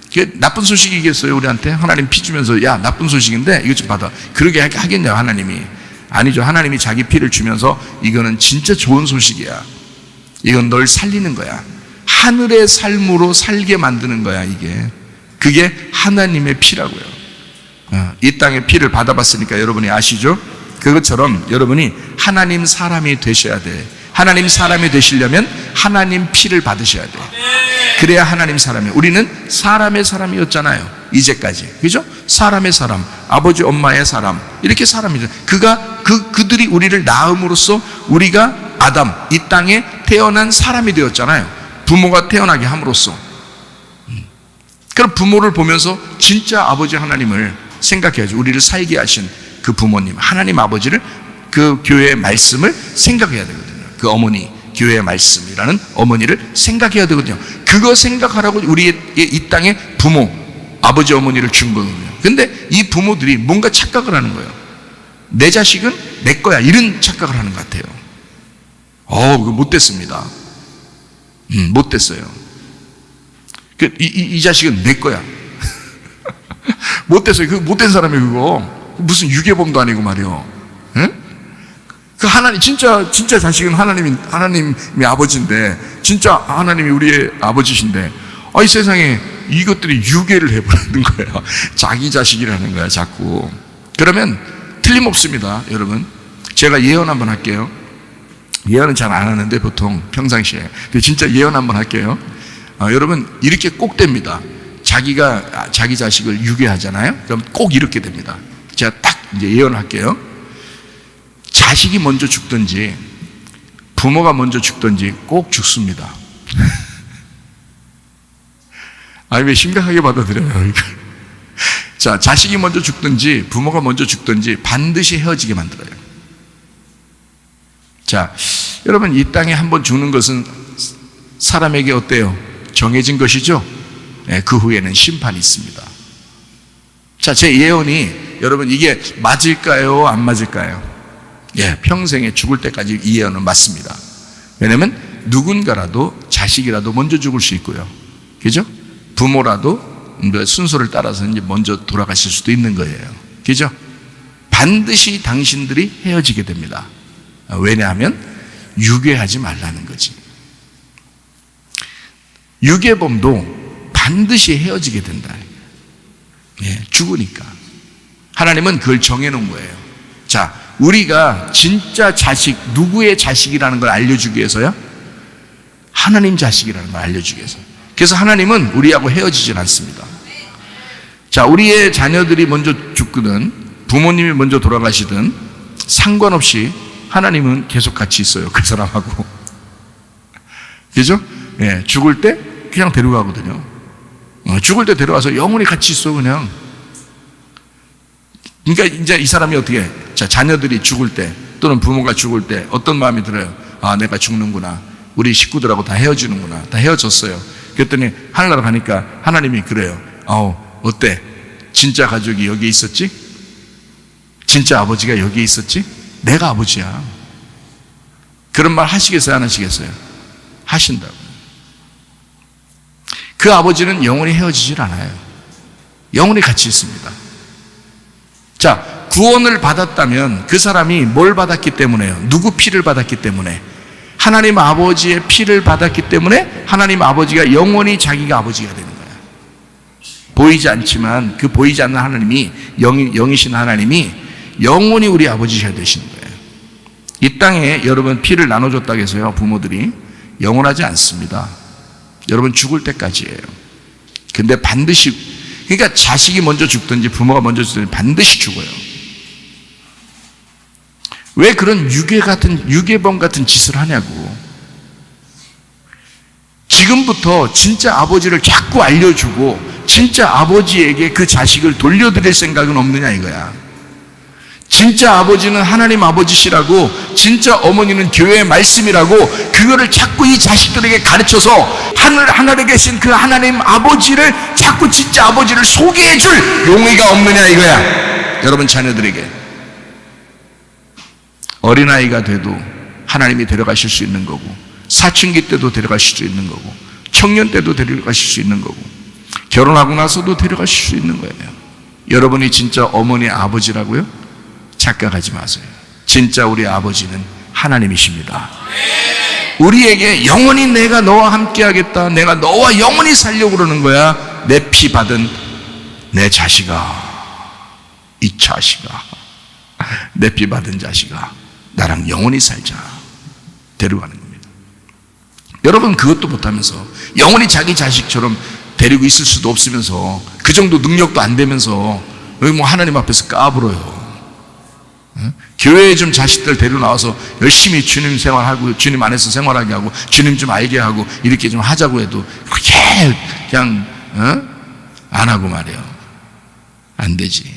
그게 나쁜 소식이겠어요, 우리한테? 하나님 피 주면서, 야, 나쁜 소식인데 이것 좀 받아. 그러게 하겠냐고, 하나님이. 아니죠. 하나님이 자기 피를 주면서 이거는 진짜 좋은 소식이야. 이건 널 살리는 거야. 하늘의 삶으로 살게 만드는 거야, 이게. 그게 하나님의 피라고요. 이 땅의 피를 받아봤으니까 여러분이 아시죠? 그것처럼 여러분이 하나님 사람이 되셔야 돼. 하나님 사람이 되시려면 하나님 피를 받으셔야 돼. 그래야 하나님 사람이에요. 우리는 사람의 사람이었잖아요, 이제까지. 그죠? 사람의 사람, 아버지 엄마의 사람, 이렇게 사람이죠. 그들이 우리를 낳음으로써 우리가 아담, 이 땅에 태어난 사람이 되었잖아요. 부모가 태어나게 함으로써. 그럼 부모를 보면서 진짜 아버지 하나님을 생각해야죠. 우리를 살게 하신 그 부모님, 하나님 아버지를, 그 교회의 말씀을 생각해야 되거든요. 그 어머니, 교회의 말씀이라는 어머니를 생각해야 되거든요. 그거 생각하라고 우리의 이 땅에 부모, 아버지 어머니를 준 거거든요. 근데 이 부모들이 뭔가 착각을 하는 거예요. 내 자식은 내 거야, 이런 착각을 하는 것 같아요. 그거 못됐습니다. 못됐어요. 이 자식은 내 거야. 못됐어요. 그 못된 사람이 그거 무슨 유괴범도 아니고 말이요. 응? 그 하나님 진짜 자식은 하나님이 아버지인데, 진짜 하나님이 우리의 아버지신데, 이 세상에 이것들이 유괴를 해버리는 거예요. 자기 자식이라는 거야, 자꾸. 그러면 틀림없습니다, 여러분. 제가 예언 한번 할게요. 예언은 잘 안 하는데 보통 평상시에. 근데 진짜 예언 한번 할게요. 여러분, 이렇게 꼭 됩니다. 자기가 자기 자식을 유괴하잖아요. 그럼 꼭 이렇게 됩니다. 제가 딱 이제 예언할게요. 자식이 먼저 죽든지 부모가 먼저 죽든지 꼭 죽습니다. 왜 심각하게 받아들여요? 자, 자식이 먼저 죽든지 부모가 먼저 죽든지 반드시 헤어지게 만들어요. 자, 여러분, 이 땅에 한번 죽는 것은 사람에게 어때요? 정해진 것이죠? 네, 그 후에는 심판이 있습니다. 자, 제 예언이 여러분 이게 맞을까요? 안 맞을까요? 예, 평생에 죽을 때까지 이 예언은 맞습니다. 왜냐하면 누군가라도, 자식이라도 먼저 죽을 수 있고요. 그죠? 부모라도 순서를 따라서 이제 먼저 돌아가실 수도 있는 거예요. 그죠? 반드시 당신들이 헤어지게 됩니다. 왜냐하면 유괴하지 말라는 거지. 유괴범도 반드시 헤어지게 된다. 예, 죽으니까. 하나님은 그걸 정해놓은 거예요. 자, 우리가 진짜 자식, 누구의 자식이라는 걸 알려주기 위해서요? 하나님 자식이라는 걸 알려주기 위해서. 그래서 하나님은 우리하고 헤어지진 않습니다. 자, 우리의 자녀들이 먼저 죽거든, 부모님이 먼저 돌아가시든 상관없이 하나님은 계속 같이 있어요, 그 사람하고. 그죠? 예, 죽을 때 그냥 데려가거든요. 죽을 때 데려와서 영원히 같이 있어, 그냥. 그러니까 이제 이 사람이 어떻게 해? 자, 자녀들이 죽을 때 또는 부모가 죽을 때 어떤 마음이 들어요? 내가 죽는구나. 우리 식구들하고 다 헤어지는구나. 다 헤어졌어요. 그랬더니 하늘나라 가니까 하나님이 그래요. 어때? 진짜 가족이 여기 있었지? 진짜 아버지가 여기 있었지? 내가 아버지야. 그런 말 하시겠어요? 안 하시겠어요? 하신다고. 그 아버지는 영원히 헤어지질 않아요. 영원히 같이 있습니다. 자, 구원을 받았다면 그 사람이 뭘 받았기 때문에요? 누구 피를 받았기 때문에? 하나님 아버지의 피를 받았기 때문에 하나님 아버지가 영원히 자기가 아버지가 되는 거야. 보이지 않지만 그 보이지 않는 하나님이, 영이신 하나님이 영원히 우리 아버지가 되시는 거예요. 이 땅에 여러분 피를 나눠줬다고 해서요, 부모들이 영원하지 않습니다. 여러분 죽을 때까지예요. 근데 반드시, 그러니까 자식이 먼저 죽든지 부모가 먼저 죽든지 반드시 죽어요. 왜 그런 유괴범 같은 짓을 하냐고. 지금부터 진짜 아버지를 자꾸 알려주고 진짜 아버지에게 그 자식을 돌려드릴 생각은 없느냐 이거야. 진짜 아버지는 하나님 아버지시라고, 진짜 어머니는 교회의 말씀이라고, 그거를 자꾸 이 자식들에게 가르쳐서 하늘에 계신 그 하나님 아버지를 자꾸 진짜 아버지를 소개해 줄 용의가 없느냐 이거야. 여러분 자녀들에게. 어린아이가 돼도 하나님이 데려가실 수 있는 거고, 사춘기 때도 데려가실 수 있는 거고, 청년 때도 데려가실 수 있는 거고, 결혼하고 나서도 데려가실 수 있는 거예요. 여러분이 진짜 어머니 아버지라고요? 착각하지 마세요. 진짜 우리 아버지는 하나님이십니다. 우리에게 영원히 내가 너와 함께 하겠다, 내가 너와 영원히 살려고 그러는 거야. 내 피 받은 내 자식아, 이 자식아, 내 피 받은 자식아, 나랑 영원히 살자 데려가는 겁니다. 여러분 그것도 못하면서 영원히 자기 자식처럼 데리고 있을 수도 없으면서 그 정도 능력도 안 되면서 여기 뭐 하나님 앞에서 까불어요. 교회에 좀 자식들 데리고 나와서 열심히 주님 생활하고 주님 안에서 생활하게 하고 주님 좀 알게 하고 이렇게 좀 하자고 해도 그렇게 그냥 안 하고 말이에요. 안 되지.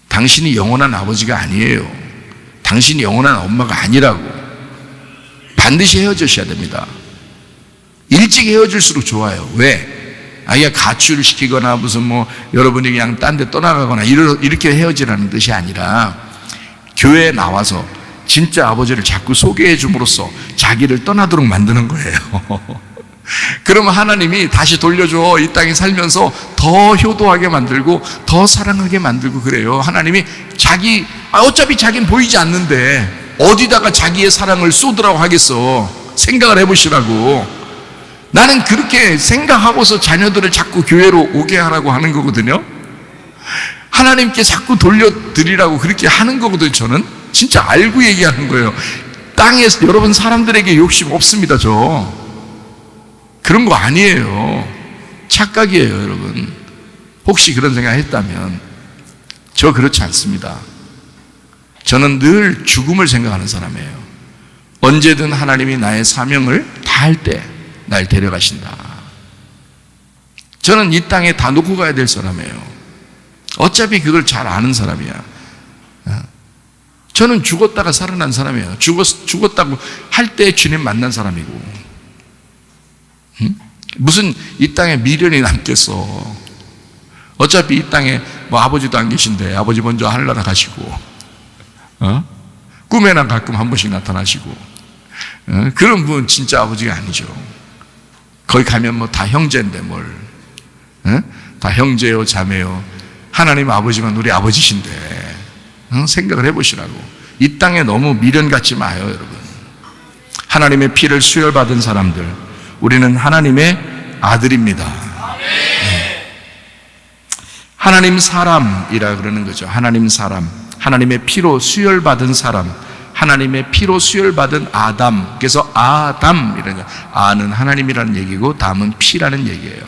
당신이 영원한 아버지가 아니에요. 당신이 영원한 엄마가 아니라고. 반드시 헤어지셔야 됩니다. 일찍 헤어질수록 좋아요. 왜? 아예 가출을 시키거나 무슨 뭐 여러분이 그냥 딴 데 떠나가거나 이렇게 헤어지라는 뜻이 아니라 교회에 나와서 진짜 아버지를 자꾸 소개해 줌으로써 자기를 떠나도록 만드는 거예요. 그러면 하나님이 다시 돌려줘. 이 땅에 살면서 더 효도하게 만들고 더 사랑하게 만들고 그래요. 하나님이 어차피 자기는 보이지 않는데 어디다가 자기의 사랑을 쏟으라고 하겠어. 생각을 해보시라고. 나는 그렇게 생각하고서 자녀들을 자꾸 교회로 오게 하라고 하는 거거든요. 하나님께 자꾸 돌려드리라고 그렇게 하는 거거든요. 저는 진짜 알고 얘기하는 거예요. 땅에서 여러분 사람들에게 욕심 없습니다. 저 그런 거 아니에요. 착각이에요. 여러분 혹시 그런 생각 했다면 저 그렇지 않습니다. 저는 늘 죽음을 생각하는 사람이에요. 언제든 하나님이 나의 사명을 다할 때 날 데려가신다. 저는 이 땅에 다 놓고 가야 될 사람이에요. 어차피 그걸 잘 아는 사람이야. 저는 죽었다가 살아난 사람이에요. 죽었다고 할 때 주님 만난 사람이고. 무슨 이 땅에 미련이 남겠어. 어차피 이 땅에 뭐 아버지도 안 계신데 아버지 먼저 하늘나라 가시고, 꿈에나 가끔 한 번씩 나타나시고, 그런 분 진짜 아버지가 아니죠. 거기 가면 뭐 다 형제인데 뭘, 다 형제요 자매요. 하나님 아버지만 우리 아버지신데 생각을 해보시라고. 이 땅에 너무 미련 갖지 마요. 여러분 하나님의 피를 수혈받은 사람들, 우리는 하나님의 아들입니다. 하나님 사람이라 그러는 거죠. 하나님 사람, 하나님의 피로 수혈받은 사람, 하나님의 피로 수혈받은 아담. 그래서 아담이라는 거. 아는 하나님이라는 얘기고 담은 피라는 얘기예요.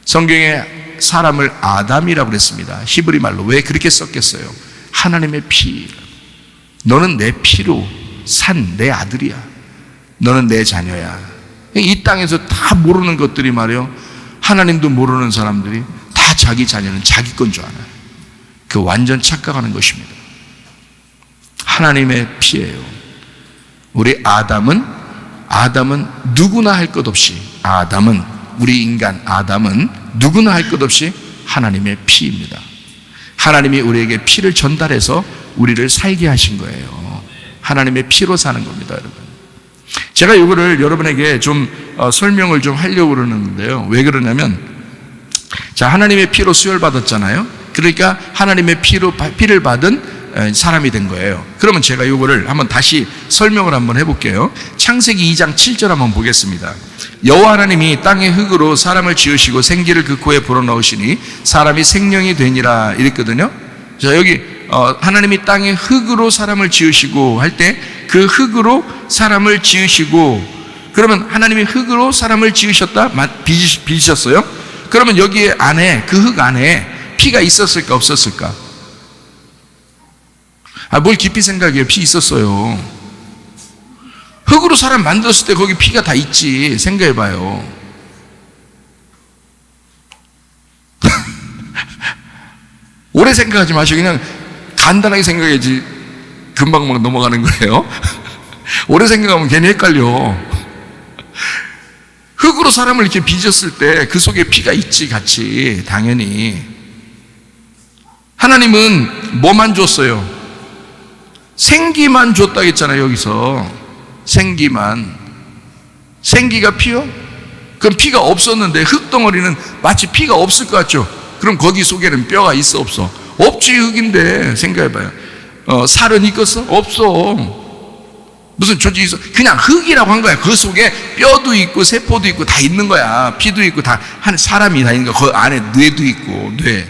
성경에 사람을 아담이라고 그랬습니다. 히브리 말로. 왜 그렇게 썼겠어요? 하나님의 피. 너는 내 피로 산 내 아들이야. 너는 내 자녀야. 이 땅에서 다 모르는 것들이 말이에요. 하나님도 모르는 사람들이 다 자기 자녀는 자기 건 줄 알아요. 그 완전 착각하는 것입니다. 하나님의 피예요. 우리 아담은 누구나 할 것 없이, 우리 인간 아담은 누구나 할 것 없이 하나님의 피입니다. 하나님이 우리에게 피를 전달해서 우리를 살게 하신 거예요. 하나님의 피로 사는 겁니다, 여러분. 제가 이거를 여러분에게 좀 설명을 좀 하려고 그러는데요. 왜 그러냐면, 자, 하나님의 피로 수혈받았잖아요. 그러니까 하나님의 피를 받은 사람이 된 거예요. 그러면 제가 이거를 한번 다시 설명을 한번 해볼게요. 창세기 2장 7절 한번 보겠습니다. 여호와 하나님이 땅의 흙으로 사람을 지으시고 생기를 그 코에 불어넣으시니 사람이 생명이 되니라 이랬거든요. 자, 여기 하나님이 땅의 흙으로 사람을 지으시고 할 때 그 흙으로 사람을 지으시고 그러면 하나님이 흙으로 사람을 지으셨다? 빚으셨어요? 그러면 여기 안에, 그 흙 안에 피가 있었을까 없었을까? 뭘 깊이 생각해요. 피 있었어요. 흙으로 사람 만들었을 때 거기 피가 다 있지. 생각해봐요. 오래 생각하지 마시고 그냥 간단하게 생각해야지 금방 넘어가는 거예요. 오래 생각하면 괜히 헷갈려. 흙으로 사람을 이렇게 빚었을 때 그 속에 피가 있지, 같이. 당연히. 하나님은 뭐만 줬어요? 생기만 줬다 했잖아요, 여기서. 생기만. 생기가 피요? 그럼 피가 없었는데 흙덩어리는 마치 피가 없을 것 같죠? 그럼 거기 속에는 뼈가 있어, 없어? 없지, 흙인데. 생각해봐요. 살은 있겠어? 없어. 무슨 조직이 있어? 그냥 흙이라고 한 거야. 그 속에 뼈도 있고 세포도 있고 다 있는 거야. 피도 있고 다 한 사람이 다 있는 거야. 그 안에 뇌도 있고. 뇌.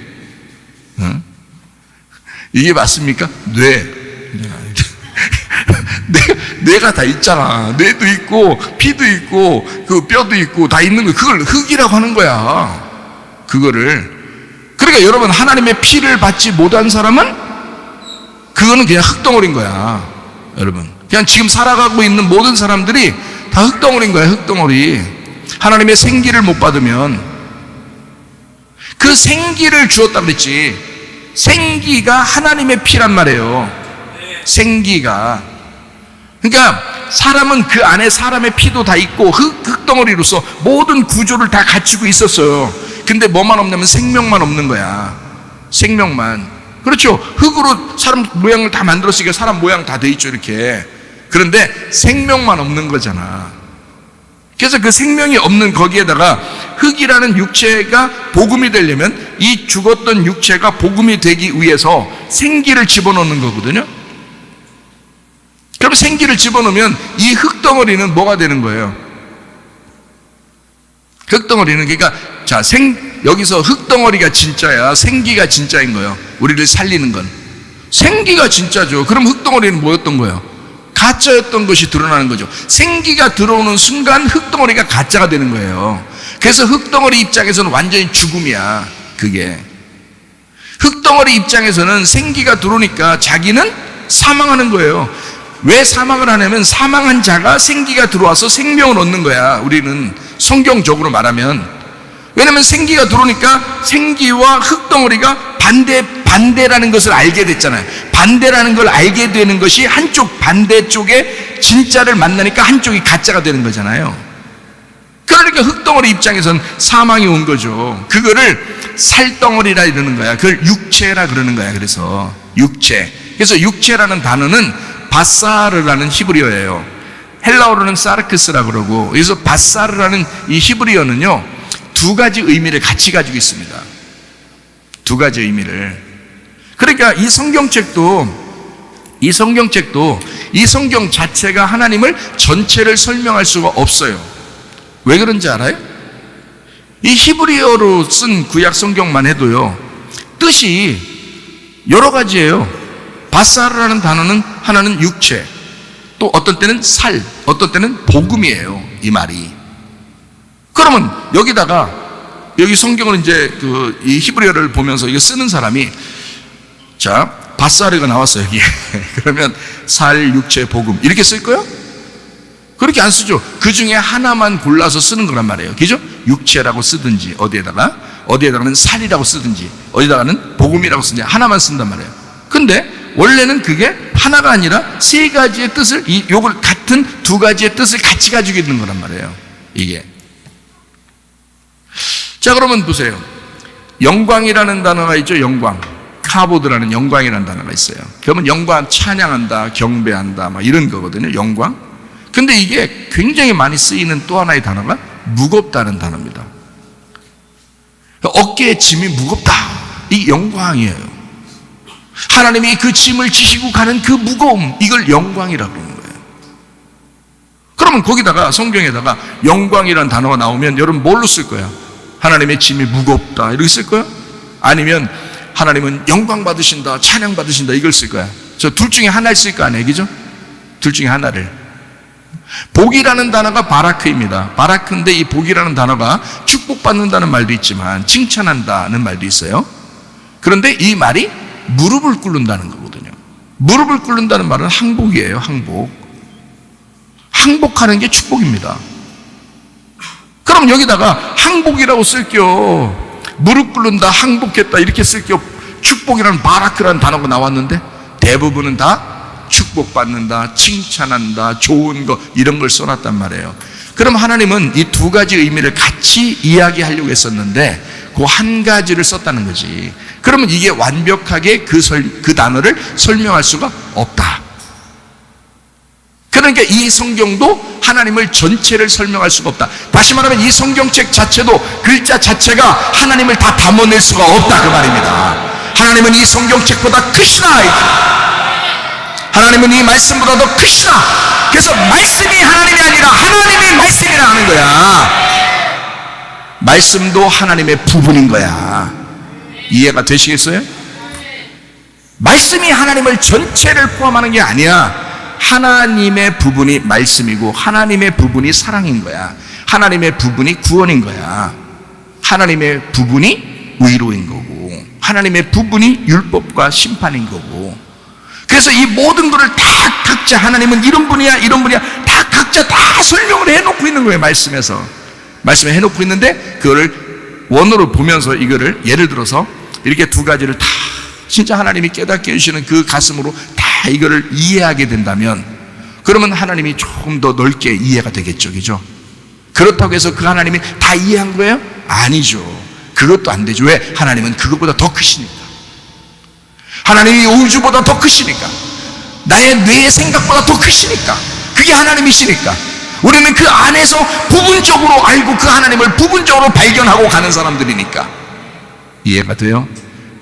이게 맞습니까? 뇌가 다 있잖아. 뇌도 있고 피도 있고 그 뼈도 있고 다 있는 거. 그걸 흙이라고 하는 거야. 그거를. 그러니까 여러분, 하나님의 피를 받지 못한 사람은 그거는 그냥 흙덩어리인 거야. 여러분, 그냥 지금 살아가고 있는 모든 사람들이 다 흙덩어리인 거야. 흙덩어리. 하나님의 생기를 못 받으면. 그 생기를 주었다 그랬지. 생기가 하나님의 피란 말이에요. 생기가. 그러니까 사람은 그 안에 사람의 피도 다 있고 흙덩어리로서 모든 구조를 다 갖추고 있었어요. 근데 뭐만 없냐면 생명만 없는 거야. 생명만. 그렇죠. 흙으로 사람 모양을 다 만들었으니까 사람 모양 다 돼 있죠, 이렇게. 그런데 생명만 없는 거잖아. 그래서 그 생명이 없는 거기에다가 흙이라는 육체가 복음이 되려면 이 죽었던 육체가 복음이 되기 위해서 생기를 집어넣는 거거든요. 그럼 생기를 집어넣으면 이 흙덩어리는 뭐가 되는 거예요? 흙덩어리는, 그러니까 자, 여기서 흙덩어리가 진짜야, 생기가 진짜인 거예요. 우리를 살리는 건 생기가 진짜죠. 그럼 흙덩어리는 뭐였던 거예요? 가짜였던 것이 드러나는 거죠. 생기가 들어오는 순간 흙덩어리가 가짜가 되는 거예요. 그래서 흙덩어리 입장에서는 완전히 죽음이야. 그게 흙덩어리 입장에서는 생기가 들어오니까 자기는 사망하는 거예요. 왜 사망을 하냐면 사망한 자가 생기가 들어와서 생명을 얻는 거야. 우리는 성경적으로 말하면. 왜냐면 생기가 들어오니까 생기와 흙덩어리가 반대라는 것을 알게 됐잖아요. 반대라는 걸 알게 되는 것이 한쪽 반대쪽에 진짜를 만나니까 한쪽이 가짜가 되는 거잖아요. 그러니까 흙덩어리 입장에서는 사망이 온 거죠. 그거를 살덩어리라 이러는 거야. 그걸 육체라 그러는 거야. 그래서 육체. 그래서 육체라는 단어는 바사르라는 히브리어예요. 헬라어로는 사르크스라 그러고, 그래서 바사르라는 이 히브리어는요, 두 가지 의미를 같이 가지고 있습니다. 두 가지 의미를. 그러니까 이 성경책도 이 성경 자체가 하나님을 전체를 설명할 수가 없어요. 왜 그런지 알아요? 이 히브리어로 쓴 구약 성경만 해도요, 뜻이 여러 가지예요. 바사르라는 단어는 하나는 육체, 또 어떤 때는 살, 어떤 때는 복음이에요. 이 말이. 그러면 여기다가 여기 성경을 이제 이 히브리어를 보면서 이거 쓰는 사람이, 자, 바사르가 나왔어요, 여기. 그러면 살, 육체, 복음 이렇게 쓸 거야? 그렇게 안 쓰죠. 그 중에 하나만 골라서 쓰는 거란 말이에요. 그죠? 육체라고 쓰든지 어디에다가는 살이라고 쓰든지 어디다가는 복음이라고 쓰든지 하나만 쓴단 말이에요. 근데 원래는 그게 하나가 아니라 세 가지의 뜻을, 요걸 같은 두 가지의 뜻을 같이 가지고 있는 거란 말이에요. 이게. 자, 그러면 보세요. 영광이라는 단어가 있죠. 영광. 카보드라는 영광이라는 단어가 있어요. 그러면 영광, 찬양한다, 경배한다, 막 이런 거거든요. 영광. 근데 이게 굉장히 많이 쓰이는 또 하나의 단어가 무겁다는 단어입니다. 어깨에 짐이 무겁다. 이게 영광이에요. 하나님이 그 짐을 지시고 가는 그 무거움, 이걸 영광이라고 그러는 거예요. 그러면 거기다가 성경에다가 영광이라는 단어가 나오면 여러분 뭘로 쓸 거야? 하나님의 짐이 무겁다 이렇게 쓸 거야? 아니면 하나님은 영광 받으신다, 찬양 받으신다 이걸 쓸 거야? 저 둘 중에 하나를 쓸 거 아니에요, 그죠? 둘 중에 하나를. 복이라는 단어가 바라크입니다. 바라크인데 이 복이라는 단어가 축복받는다는 말도 있지만 칭찬한다는 말도 있어요. 그런데 이 말이 무릎을 꿇는다는 거거든요. 무릎을 꿇는다는 말은 항복이에요. 항복. 항복하는 게 축복입니다. 그럼 여기다가 항복이라고 쓸게요. 무릎 꿇는다, 항복했다 이렇게 쓸게요. 축복이라는 바라크라는 단어가 나왔는데 대부분은 다 축복받는다, 칭찬한다, 좋은 거 이런 걸 써놨단 말이에요. 그럼 하나님은 이 두 가지 의미를 같이 이야기하려고 했었는데 그 한 가지를 썼다는 거지. 그러면 이게 완벽하게 그 단어를 설명할 수가 없다. 그러니까 이 성경도 하나님을 전체를 설명할 수가 없다. 다시 말하면 이 성경책 자체도 글자 자체가 하나님을 다 담아낼 수가 없다 그 말입니다. 하나님은 이 성경책보다 크시나, 하나님은 이 말씀보다 더 크시나. 그래서 말씀이 하나님이 아니라 하나님이 말씀이라 하는 거야. 말씀도 하나님의 부분인 거야. 이해가 되시겠어요? 말씀이 하나님을 전체를 포함하는 게 아니야. 하나님의 부분이 말씀이고 하나님의 부분이 사랑인 거야. 하나님의 부분이 구원인 거야. 하나님의 부분이 위로인 거고 하나님의 부분이 율법과 심판인 거고. 그래서 이 모든 것을 다 각자 하나님은 이런 분이야 이런 분이야 다 각자 다 설명을 해놓고 있는 거예요. 말씀에 해놓고 있는데 그거를 원어로 보면서 이거를 예를 들어서 이렇게 두 가지를 다 진짜 하나님이 깨닫게 해주시는 그 가슴으로 다 이거를 이해하게 된다면 그러면 하나님이 조금 더 넓게 이해가 되겠죠. 그죠? 그렇다고 해서 그 하나님이 다 이해한 거예요? 아니죠. 그것도 안 되죠. 왜? 하나님은 그것보다 더 크시니까. 하나님이 우주보다 더 크시니까. 나의 뇌의 생각보다 더 크시니까. 그게 하나님이시니까. 우리는 그 안에서 부분적으로 알고 그 하나님을 부분적으로 발견하고 가는 사람들이니까. 이해가 돼요?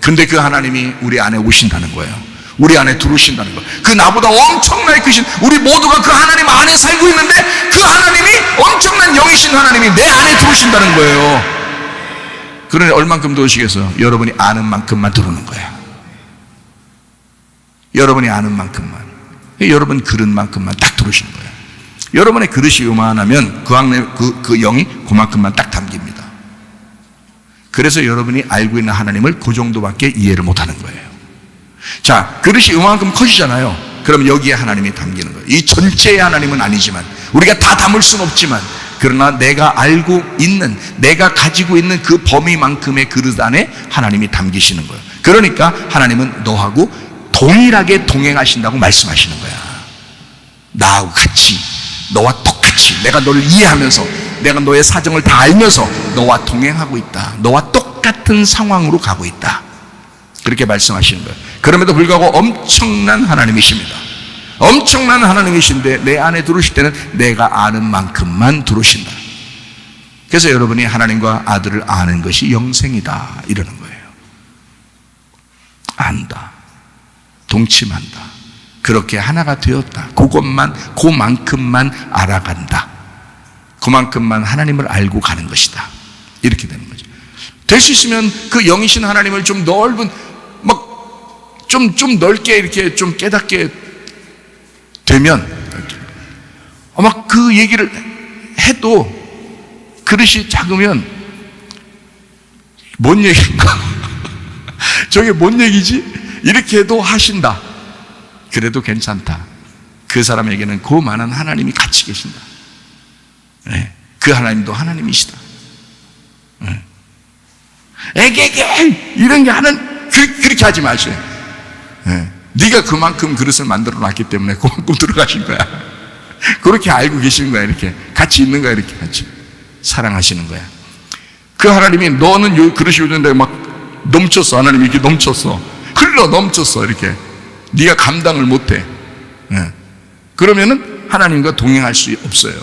근데 그 하나님이 우리 안에 오신다는 거예요. 우리 안에 들어오신다는 거예요. 그 나보다 엄청나게 크신 우리 모두가 그 하나님 안에 살고 있는데 그 하나님이 엄청난 영이신 하나님이 내 안에 들어오신다는 거예요. 그러니 얼만큼 들어오시겠어요? 여러분이 아는 만큼만 들어오는 거예요. 여러분이 아는 만큼만, 여러분 그릇만큼만 딱 들어오시는 거예요. 여러분의 그릇이 요만하면 그 안에 그 영이 그만큼만 딱 담깁니다. 그래서 여러분이 알고 있는 하나님을 그 정도밖에 이해를 못하는 거예요. 자, 그릇이 요만큼 커지잖아요. 그럼 여기에 하나님이 담기는 거예요. 이 전체의 하나님은 아니지만 우리가 다 담을 수는 없지만 그러나 내가 알고 있는, 내가 가지고 있는 그 범위만큼의 그릇 안에 하나님이 담기시는 거예요. 그러니까 하나님은 너하고 동일하게 동행하신다고 말씀하시는 거야. 나하고 같이, 너와 똑같이, 내가 너를 이해하면서, 내가 너의 사정을 다 알면서 너와 동행하고 있다. 너와 똑같은 상황으로 가고 있다. 그렇게 말씀하시는 거예요. 그럼에도 불구하고 엄청난 하나님이십니다. 엄청난 하나님이신데 내 안에 들어오실 때는 내가 아는 만큼만 들어오신다. 그래서 여러분이 하나님과 아들을 아는 것이 영생이다 이러는 거예요. 안다, 동침한다, 그렇게 하나가 되었다. 그만큼만 알아간다. 그만큼만 하나님을 알고 가는 것이다. 이렇게 되는 거죠. 될 수 있으면 그 영이신 하나님을 좀 넓은, 좀 넓게 이렇게 좀 깨닫게 되면 아마 그 얘기를 해도 그릇이 작으면 뭔 얘기인가? 저게 뭔 얘기지? 이렇게 해도 하신다. 그래도 괜찮다. 그 사람에게는 그 많은 하나님이 같이 계신다. 네. 그 하나님도 하나님이시다. 네. 에게게 이런 게 하는 그렇게 하지 마세요. 네. 네가 그만큼 그릇을 만들어 놨기 때문에 그만큼 들어가신 거야. 그렇게 알고 계시는 거야. 이렇게 같이 있는 거야. 이렇게 같이 사랑하시는 거야. 그 하나님이 너는 요 그릇이 오는데 막 넘쳤어. 하나님이 이렇게 넘쳤어. 흘러 넘쳤어. 이렇게 네가 감당을 못해. 네. 그러면은 하나님과 동행할 수 없어요.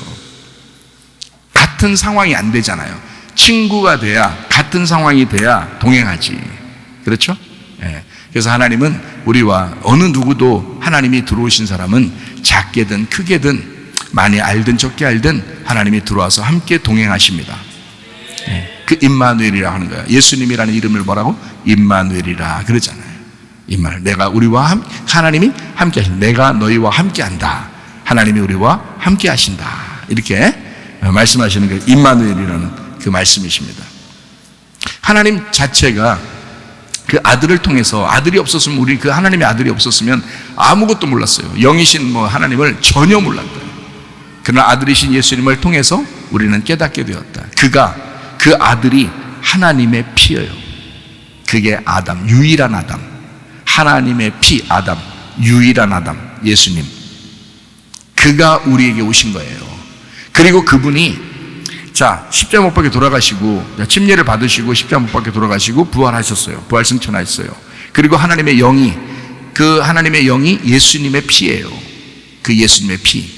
같은 상황이 안 되잖아요. 친구가 돼야, 같은 상황이 돼야 동행하지. 그렇죠? 네. 그래서 하나님은 우리와 어느 누구도 하나님이 들어오신 사람은 작게든 크게든 많이 알든 적게 알든 하나님이 들어와서 함께 동행하십니다. 네. 그 임마누엘이라 하는 거야. 예수님이라는 이름을 뭐라고? 임마누엘이라 그러잖아요. 임마누엘. 내가 우리와 하나님이 함께 하신, 내가 너희와 함께 한다. 하나님이 우리와 함께 하신다. 이렇게 말씀하시는 게 임마누엘이라는 그 말씀이십니다. 하나님 자체가 그 아들을 통해서, 아들이 없었으면, 우리 그 하나님의 아들이 없었으면 아무것도 몰랐어요. 영이신 하나님을 전혀 몰랐어요. 그러나 아들이신 예수님을 통해서 우리는 깨닫게 되었다. 그 아들이 하나님의 피예요. 그게 아담, 유일한 아담. 하나님의 피, 아담, 유일한 아담, 예수님. 그가 우리에게 오신 거예요. 그리고 그분이 십자가 못 박혀 돌아가시고, 침례를 받으시고 십자가 못 박혀 돌아가시고 부활하셨어요. 부활승천하셨어요. 그리고 하나님의 영이, 그 하나님의 영이 예수님의 피예요. 그 예수님의 피.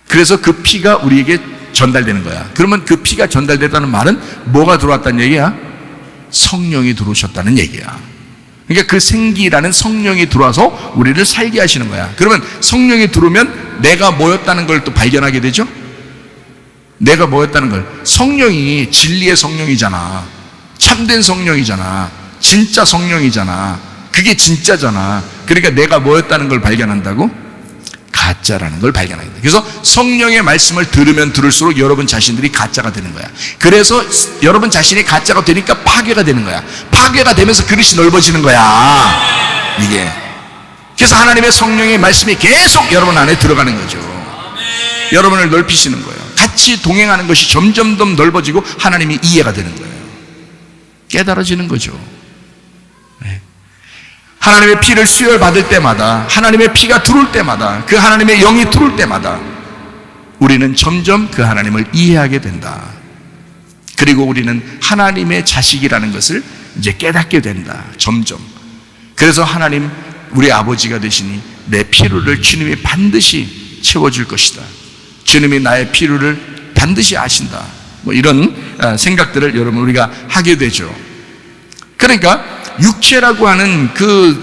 그래서 그 피가 우리에게 전달되는 거야. 그러면 그 피가 전달됐다는 말은 뭐가 들어왔다는 얘기야? 성령이 들어오셨다는 얘기야. 그러니까 그 생기라는 성령이 들어와서 우리를 살게 하시는 거야. 그러면 성령이 들어오면 내가 뭐였다는 걸 또 발견하게 되죠? 내가 뭐였다는 걸. 성령이 진리의 성령이잖아. 참된 성령이잖아. 진짜 성령이잖아. 그게 진짜잖아. 그러니까 내가 뭐였다는 걸 발견한다고? 가짜라는 걸 발견하게 돼. 그래서 성령의 말씀을 들으면 들을수록 여러분 자신들이 가짜가 되는 거야. 그래서 여러분 자신이 가짜가 되니까 파괴가 되는 거야. 파괴가 되면서 그릇이 넓어지는 거야. 이게. 그래서 하나님의 성령의 말씀이 계속 여러분 안에 들어가는 거죠. 여러분을 넓히시는 거예요. 같이 동행하는 것이 점점 더 넓어지고 하나님이 이해가 되는 거예요. 깨달아지는 거죠. 네. 하나님의 피를 수혈받을 때마다, 하나님의 피가 들어올 때마다, 그 하나님의 영이 들어올 때마다 우리는 점점 그 하나님을 이해하게 된다. 그리고 우리는 하나님의 자식이라는 것을 이제 깨닫게 된다. 점점. 그래서 하나님, 우리 아버지가 되시니 내 필요를 주님이 반드시 채워줄 것이다. 주님이 나의 필요를 반드시 아신다. 이런 생각들을 여러분 우리가 하게 되죠. 그러니까 육체라고 하는 그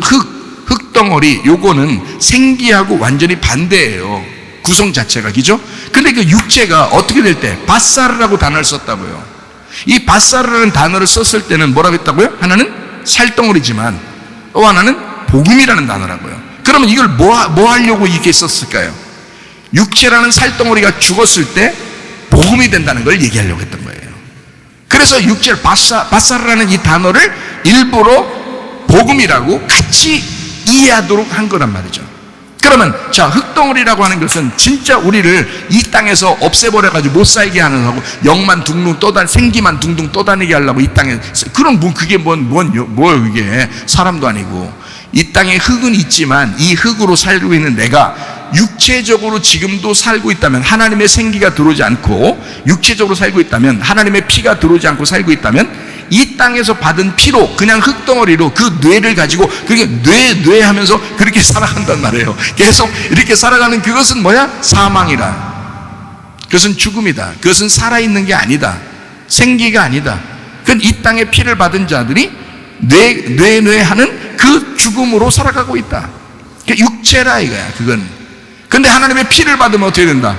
흙덩어리, 요거는 생기하고 완전히 반대예요. 구성 자체가, 그죠? 근데 그 육체가 어떻게 될 때 바사르라고 단어를 썼다고요. 이 바사르라는 단어를 썼을 때는 뭐라고 했다고요? 하나는 살덩어리지만 또 하나는 복음이라는 단어라고요. 그러면 이걸 뭐 하려고 이렇게 썼을까요? 육체라는 살덩어리가 죽었을 때 복음이 된다는 걸 얘기하려고 했던 거예요. 그래서 육체를 바사르라는 이 단어를 일부러 복음이라고 같이 이해하도록 한 거란 말이죠. 그러면 흙덩어리라고 하는 것은 진짜 우리를 이 땅에서 없애버려가지고 못 살게 하는 하고 영만 둥둥 생기만 둥둥 떠다니게 하려고 이 땅에. 그럼 그게 그게 사람도 아니고. 이 땅에 흙은 있지만 이 흙으로 살고 있는 내가 육체적으로 지금도 살고 있다면, 하나님의 생기가 들어오지 않고 육체적으로 살고 있다면, 하나님의 피가 들어오지 않고 살고 있다면, 이 땅에서 받은 피로, 그냥 흙덩어리로 그 뇌를 가지고 그렇게 뇌 하면서 그렇게 살아간단 말이에요. 계속 이렇게 살아가는 그것은 뭐야? 사망이라. 그것은 죽음이다. 그것은 살아있는 게 아니다. 생기가 아니다. 그건 이 땅에 피를 받은 자들이 뇌 하는 그 죽음으로 살아가고 있다. 육체라 이거야, 그건. 근데 하나님의 피를 받으면 어떻게 된다?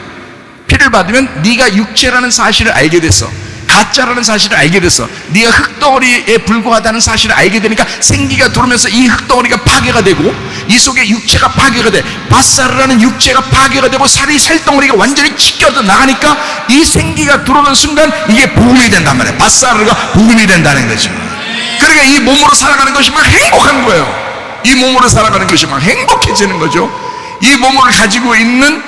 피를 받으면 네가 육체라는 사실을 알게 됐어. 가짜라는 사실을 알게 됐어. 네가 흙덩어리에 불과하다는 사실을 알게 되니까 생기가 들어오면서 이 흙덩어리가 파괴가 되고 이 속에 육체가 파괴가 돼. 바사르라는 육체가 파괴가 되고 살덩어리가 완전히 찢겨져 나가니까 이 생기가 들어오는 순간 이게 복음이 된단 말이야. 바사르가 복음이 된다는 거죠. 그러니까 이 몸으로 살아가는 것이 막 행복한 거예요. 이 몸으로 살아가는 것이 막 행복해지는 거죠. 이 몸을 가지고 있는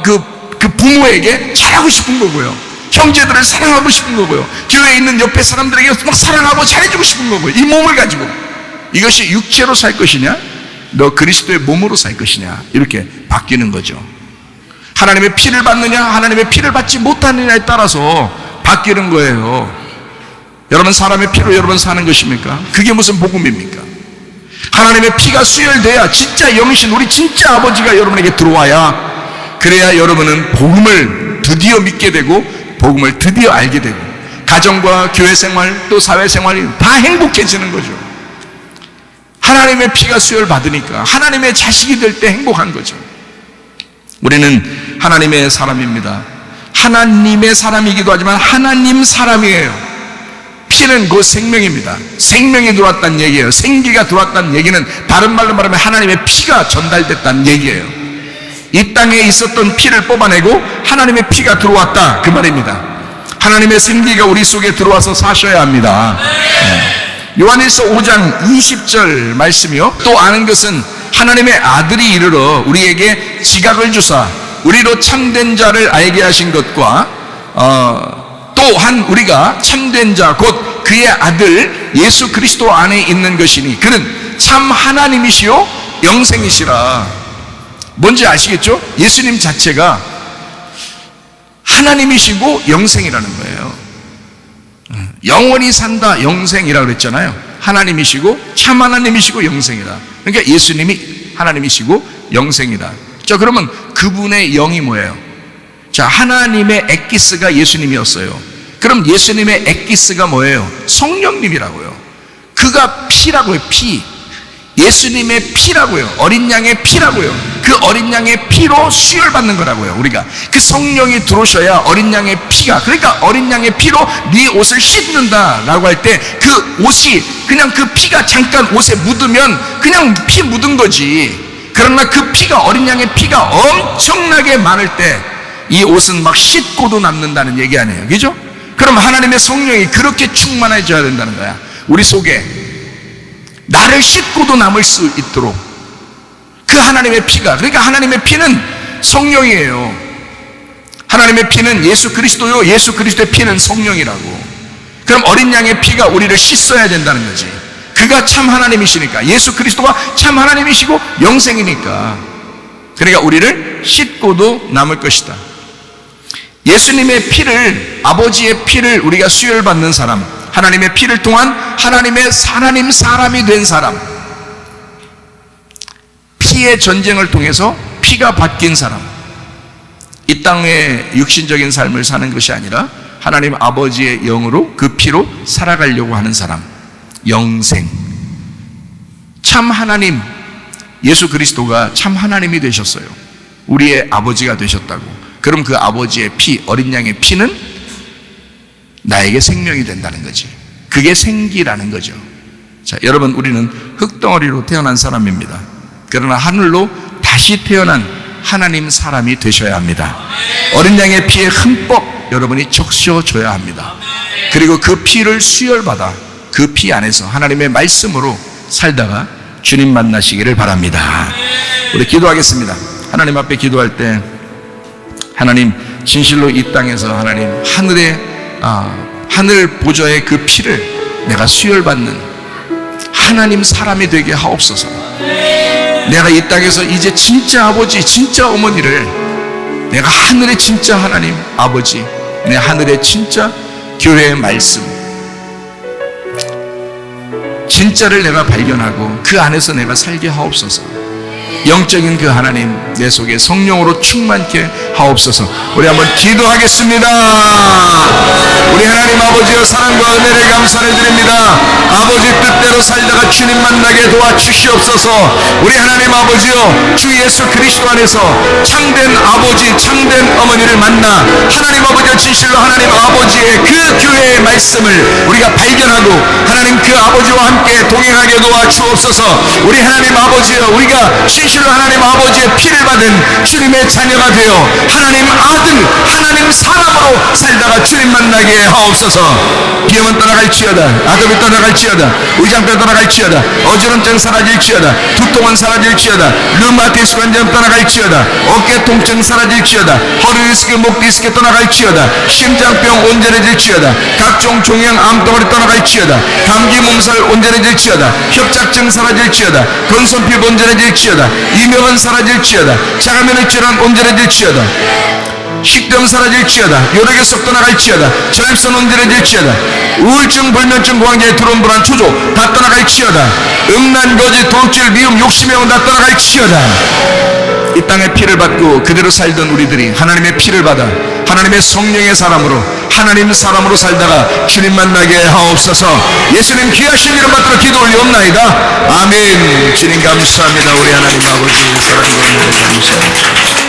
그 부모에게 잘하고 싶은 거고요. 형제들을 사랑하고 싶은 거고요. 교회에 있는 옆에 사람들에게 막 사랑하고 잘해주고 싶은 거고요. 이 몸을 가지고. 이것이 육체로 살 것이냐, 너 그리스도의 몸으로 살 것이냐, 이렇게 바뀌는 거죠. 하나님의 피를 받느냐, 하나님의 피를 받지 못하느냐에 따라서 바뀌는 거예요. 여러분, 사람의 피로 여러분 사는 것입니까? 그게 무슨 복음입니까? 하나님의 피가 수혈돼야 진짜 영이신 우리 진짜 아버지가 여러분에게 들어와야, 그래야 여러분은 복음을 드디어 믿게 되고 복음을 드디어 알게 되고 가정과 교회 생활 또 사회 생활이 다 행복해지는 거죠. 하나님의 피가 수혈 받으니까 하나님의 자식이 될 때 행복한 거죠. 우리는 하나님의 사람입니다. 하나님의 사람이기도 하지만 하나님 사람이에요. 피는 그 생명입니다. 생명이 들어왔다는 얘기예요. 생기가 들어왔다는 얘기는 다른 말로 말하면 하나님의 피가 전달됐다는 얘기예요. 이 땅에 있었던 피를 뽑아내고 하나님의 피가 들어왔다, 그 말입니다. 하나님의 생기가 우리 속에 들어와서 사셔야 합니다. 요한일서 5장 20절 말씀이요, 또 아는 것은 하나님의 아들이 이르러 우리에게 지각을 주사 우리로 참된 자를 알게 하신 것과 또한 우리가 참된 자 곧 그의 아들 예수 그리스도 안에 있는 것이니 그는 참 하나님이시요 영생이시라. 뭔지 아시겠죠? 예수님 자체가 하나님이시고 영생이라는 거예요. 영원히 산다, 영생이라고 그랬잖아요. 하나님이시고 참 하나님이시고 영생이라. 그러니까 예수님이 하나님이시고 영생이라. 자, 그러면 그분의 영이 뭐예요? 자, 하나님의 엑기스가 예수님이었어요. 그럼 예수님의 엑기스가 뭐예요? 성령님이라고요. 그가 피라고요. 피. 예수님의 피라고요. 어린 양의 피라고요. 그 어린 양의 피로 수혈받는 거라고요. 우리가 그 성령이 들어오셔야 어린 양의 피가, 그러니까 어린 양의 피로 네 옷을 씻는다라고 할 때 그 옷이 그냥 그 피가 잠깐 옷에 묻으면 그냥 피 묻은 거지. 그러나 그 피가, 어린 양의 피가 엄청나게 많을 때 이 옷은 막 씻고도 남는다는 얘기 아니에요. 그죠? 그럼 하나님의 성령이 그렇게 충만해져야 된다는 거야. 우리 속에 나를 씻고도 남을 수 있도록 그 하나님의 피가, 그러니까 하나님의 피는 성령이에요. 하나님의 피는 예수 그리스도요, 예수 그리스도의 피는 성령이라고. 그럼 어린 양의 피가 우리를 씻어야 된다는 거지. 그가 참 하나님이시니까, 예수 그리스도가 참 하나님이시고 영생이니까, 그러니까 우리를 씻고도 남을 것이다. 예수님의 피를, 아버지의 피를 우리가 수혈받는 사람, 하나님의 피를 통한 하나님의 사람이 된 사람, 피의 전쟁을 통해서 피가 바뀐 사람, 이 땅의 육신적인 삶을 사는 것이 아니라 하나님 아버지의 영으로 그 피로 살아가려고 하는 사람, 영생. 참 하나님, 예수 그리스도가 참 하나님이 되셨어요. 우리의 아버지가 되셨다고. 그럼 그 아버지의 피, 어린 양의 피는 나에게 생명이 된다는 거지. 그게 생기라는 거죠. 자, 여러분, 우리는 흙덩어리로 태어난 사람입니다. 그러나 하늘로 다시 태어난 하나님 사람이 되셔야 합니다. 어린 양의 피에 흠뻑 여러분이 적셔줘야 합니다. 그리고 그 피를 수혈받아 그 피 안에서 하나님의 말씀으로 살다가 주님 만나시기를 바랍니다. 우리 기도하겠습니다. 하나님 앞에 기도할 때, 하나님, 진실로 이 땅에서 하나님 하늘 보좌의 그 피를 내가 수혈받는 하나님 사람이 되게 하옵소서. 내가 이 땅에서 이제 진짜 아버지, 진짜 어머니를, 내가 하늘의 진짜 하나님 아버지, 내 하늘의 진짜 교회의 말씀, 진짜를 내가 발견하고 그 안에서 내가 살게 하옵소서. 영적인 그 하나님 내 속에 성령으로 충만케 하옵소서. 우리 한번 기도하겠습니다. 우리 하나님 아버지여, 사랑과 은혜를 감사를 드립니다. 아버지 뜻대로 살다가 주님 만나게 도와주시옵소서. 우리 하나님 아버지여, 주 예수 그리스도 안에서 참된 아버지, 참된 어머니를 만나 하나님 아버지여, 진실로 하나님 아버지의 그 교회의 말씀을 우리가 발견하고 하나님 그 아버지와 함께 동행하게 도와주옵소서. 우리 하나님 아버지여, 우리가 진실로 하나님 아버지의 피를 받은 주님의 자녀가 되어 하나님 아들, 하나님 사람으로 살다가 주님 만나게 하옵소서. 비염은 떠나갈지어다, 아급이 떠나갈지어다, 의장병 떠나갈지어다, 어지럼증 사라질지어다, 두통은 사라질지어다, 류마티스 관절 떠나갈지어다, 어깨 통증 사라질지어다, 허리 디스크, 목 디스크 떠나갈지어다, 심장병 온전해질지어다, 각종 종양 암덩어리 떠나갈지어다, 감기 몸살 온전해질지어다, 협착증 사라질지어다, 건선피부 온전해질지어다, 이명은 사라질지어다, 자가면역 질환 온전해질지어다, 식병 사라질지어다, 요력의 속 떠나갈지어다, 저혈선 온전해질지어다, 우울증, 불면증, 공황장애, 두려움, 불안, 초조 다 떠나갈지어다, 음란, 거짓, 도둑질, 미움, 욕심의 다 떠나갈지어다. 이 땅의 피를 받고 그대로 살던 우리들이 하나님의 피를 받아 하나님의 성령의 사람으로, 하나님 사람으로 살다가 주님 만나게 하옵소서. 예수님 귀하신 이름 받들어 기도 올리옵나이다. 아멘. 주님 감사합니다. 우리 하나님 아버지 사랑과 은혜를 감사합니다.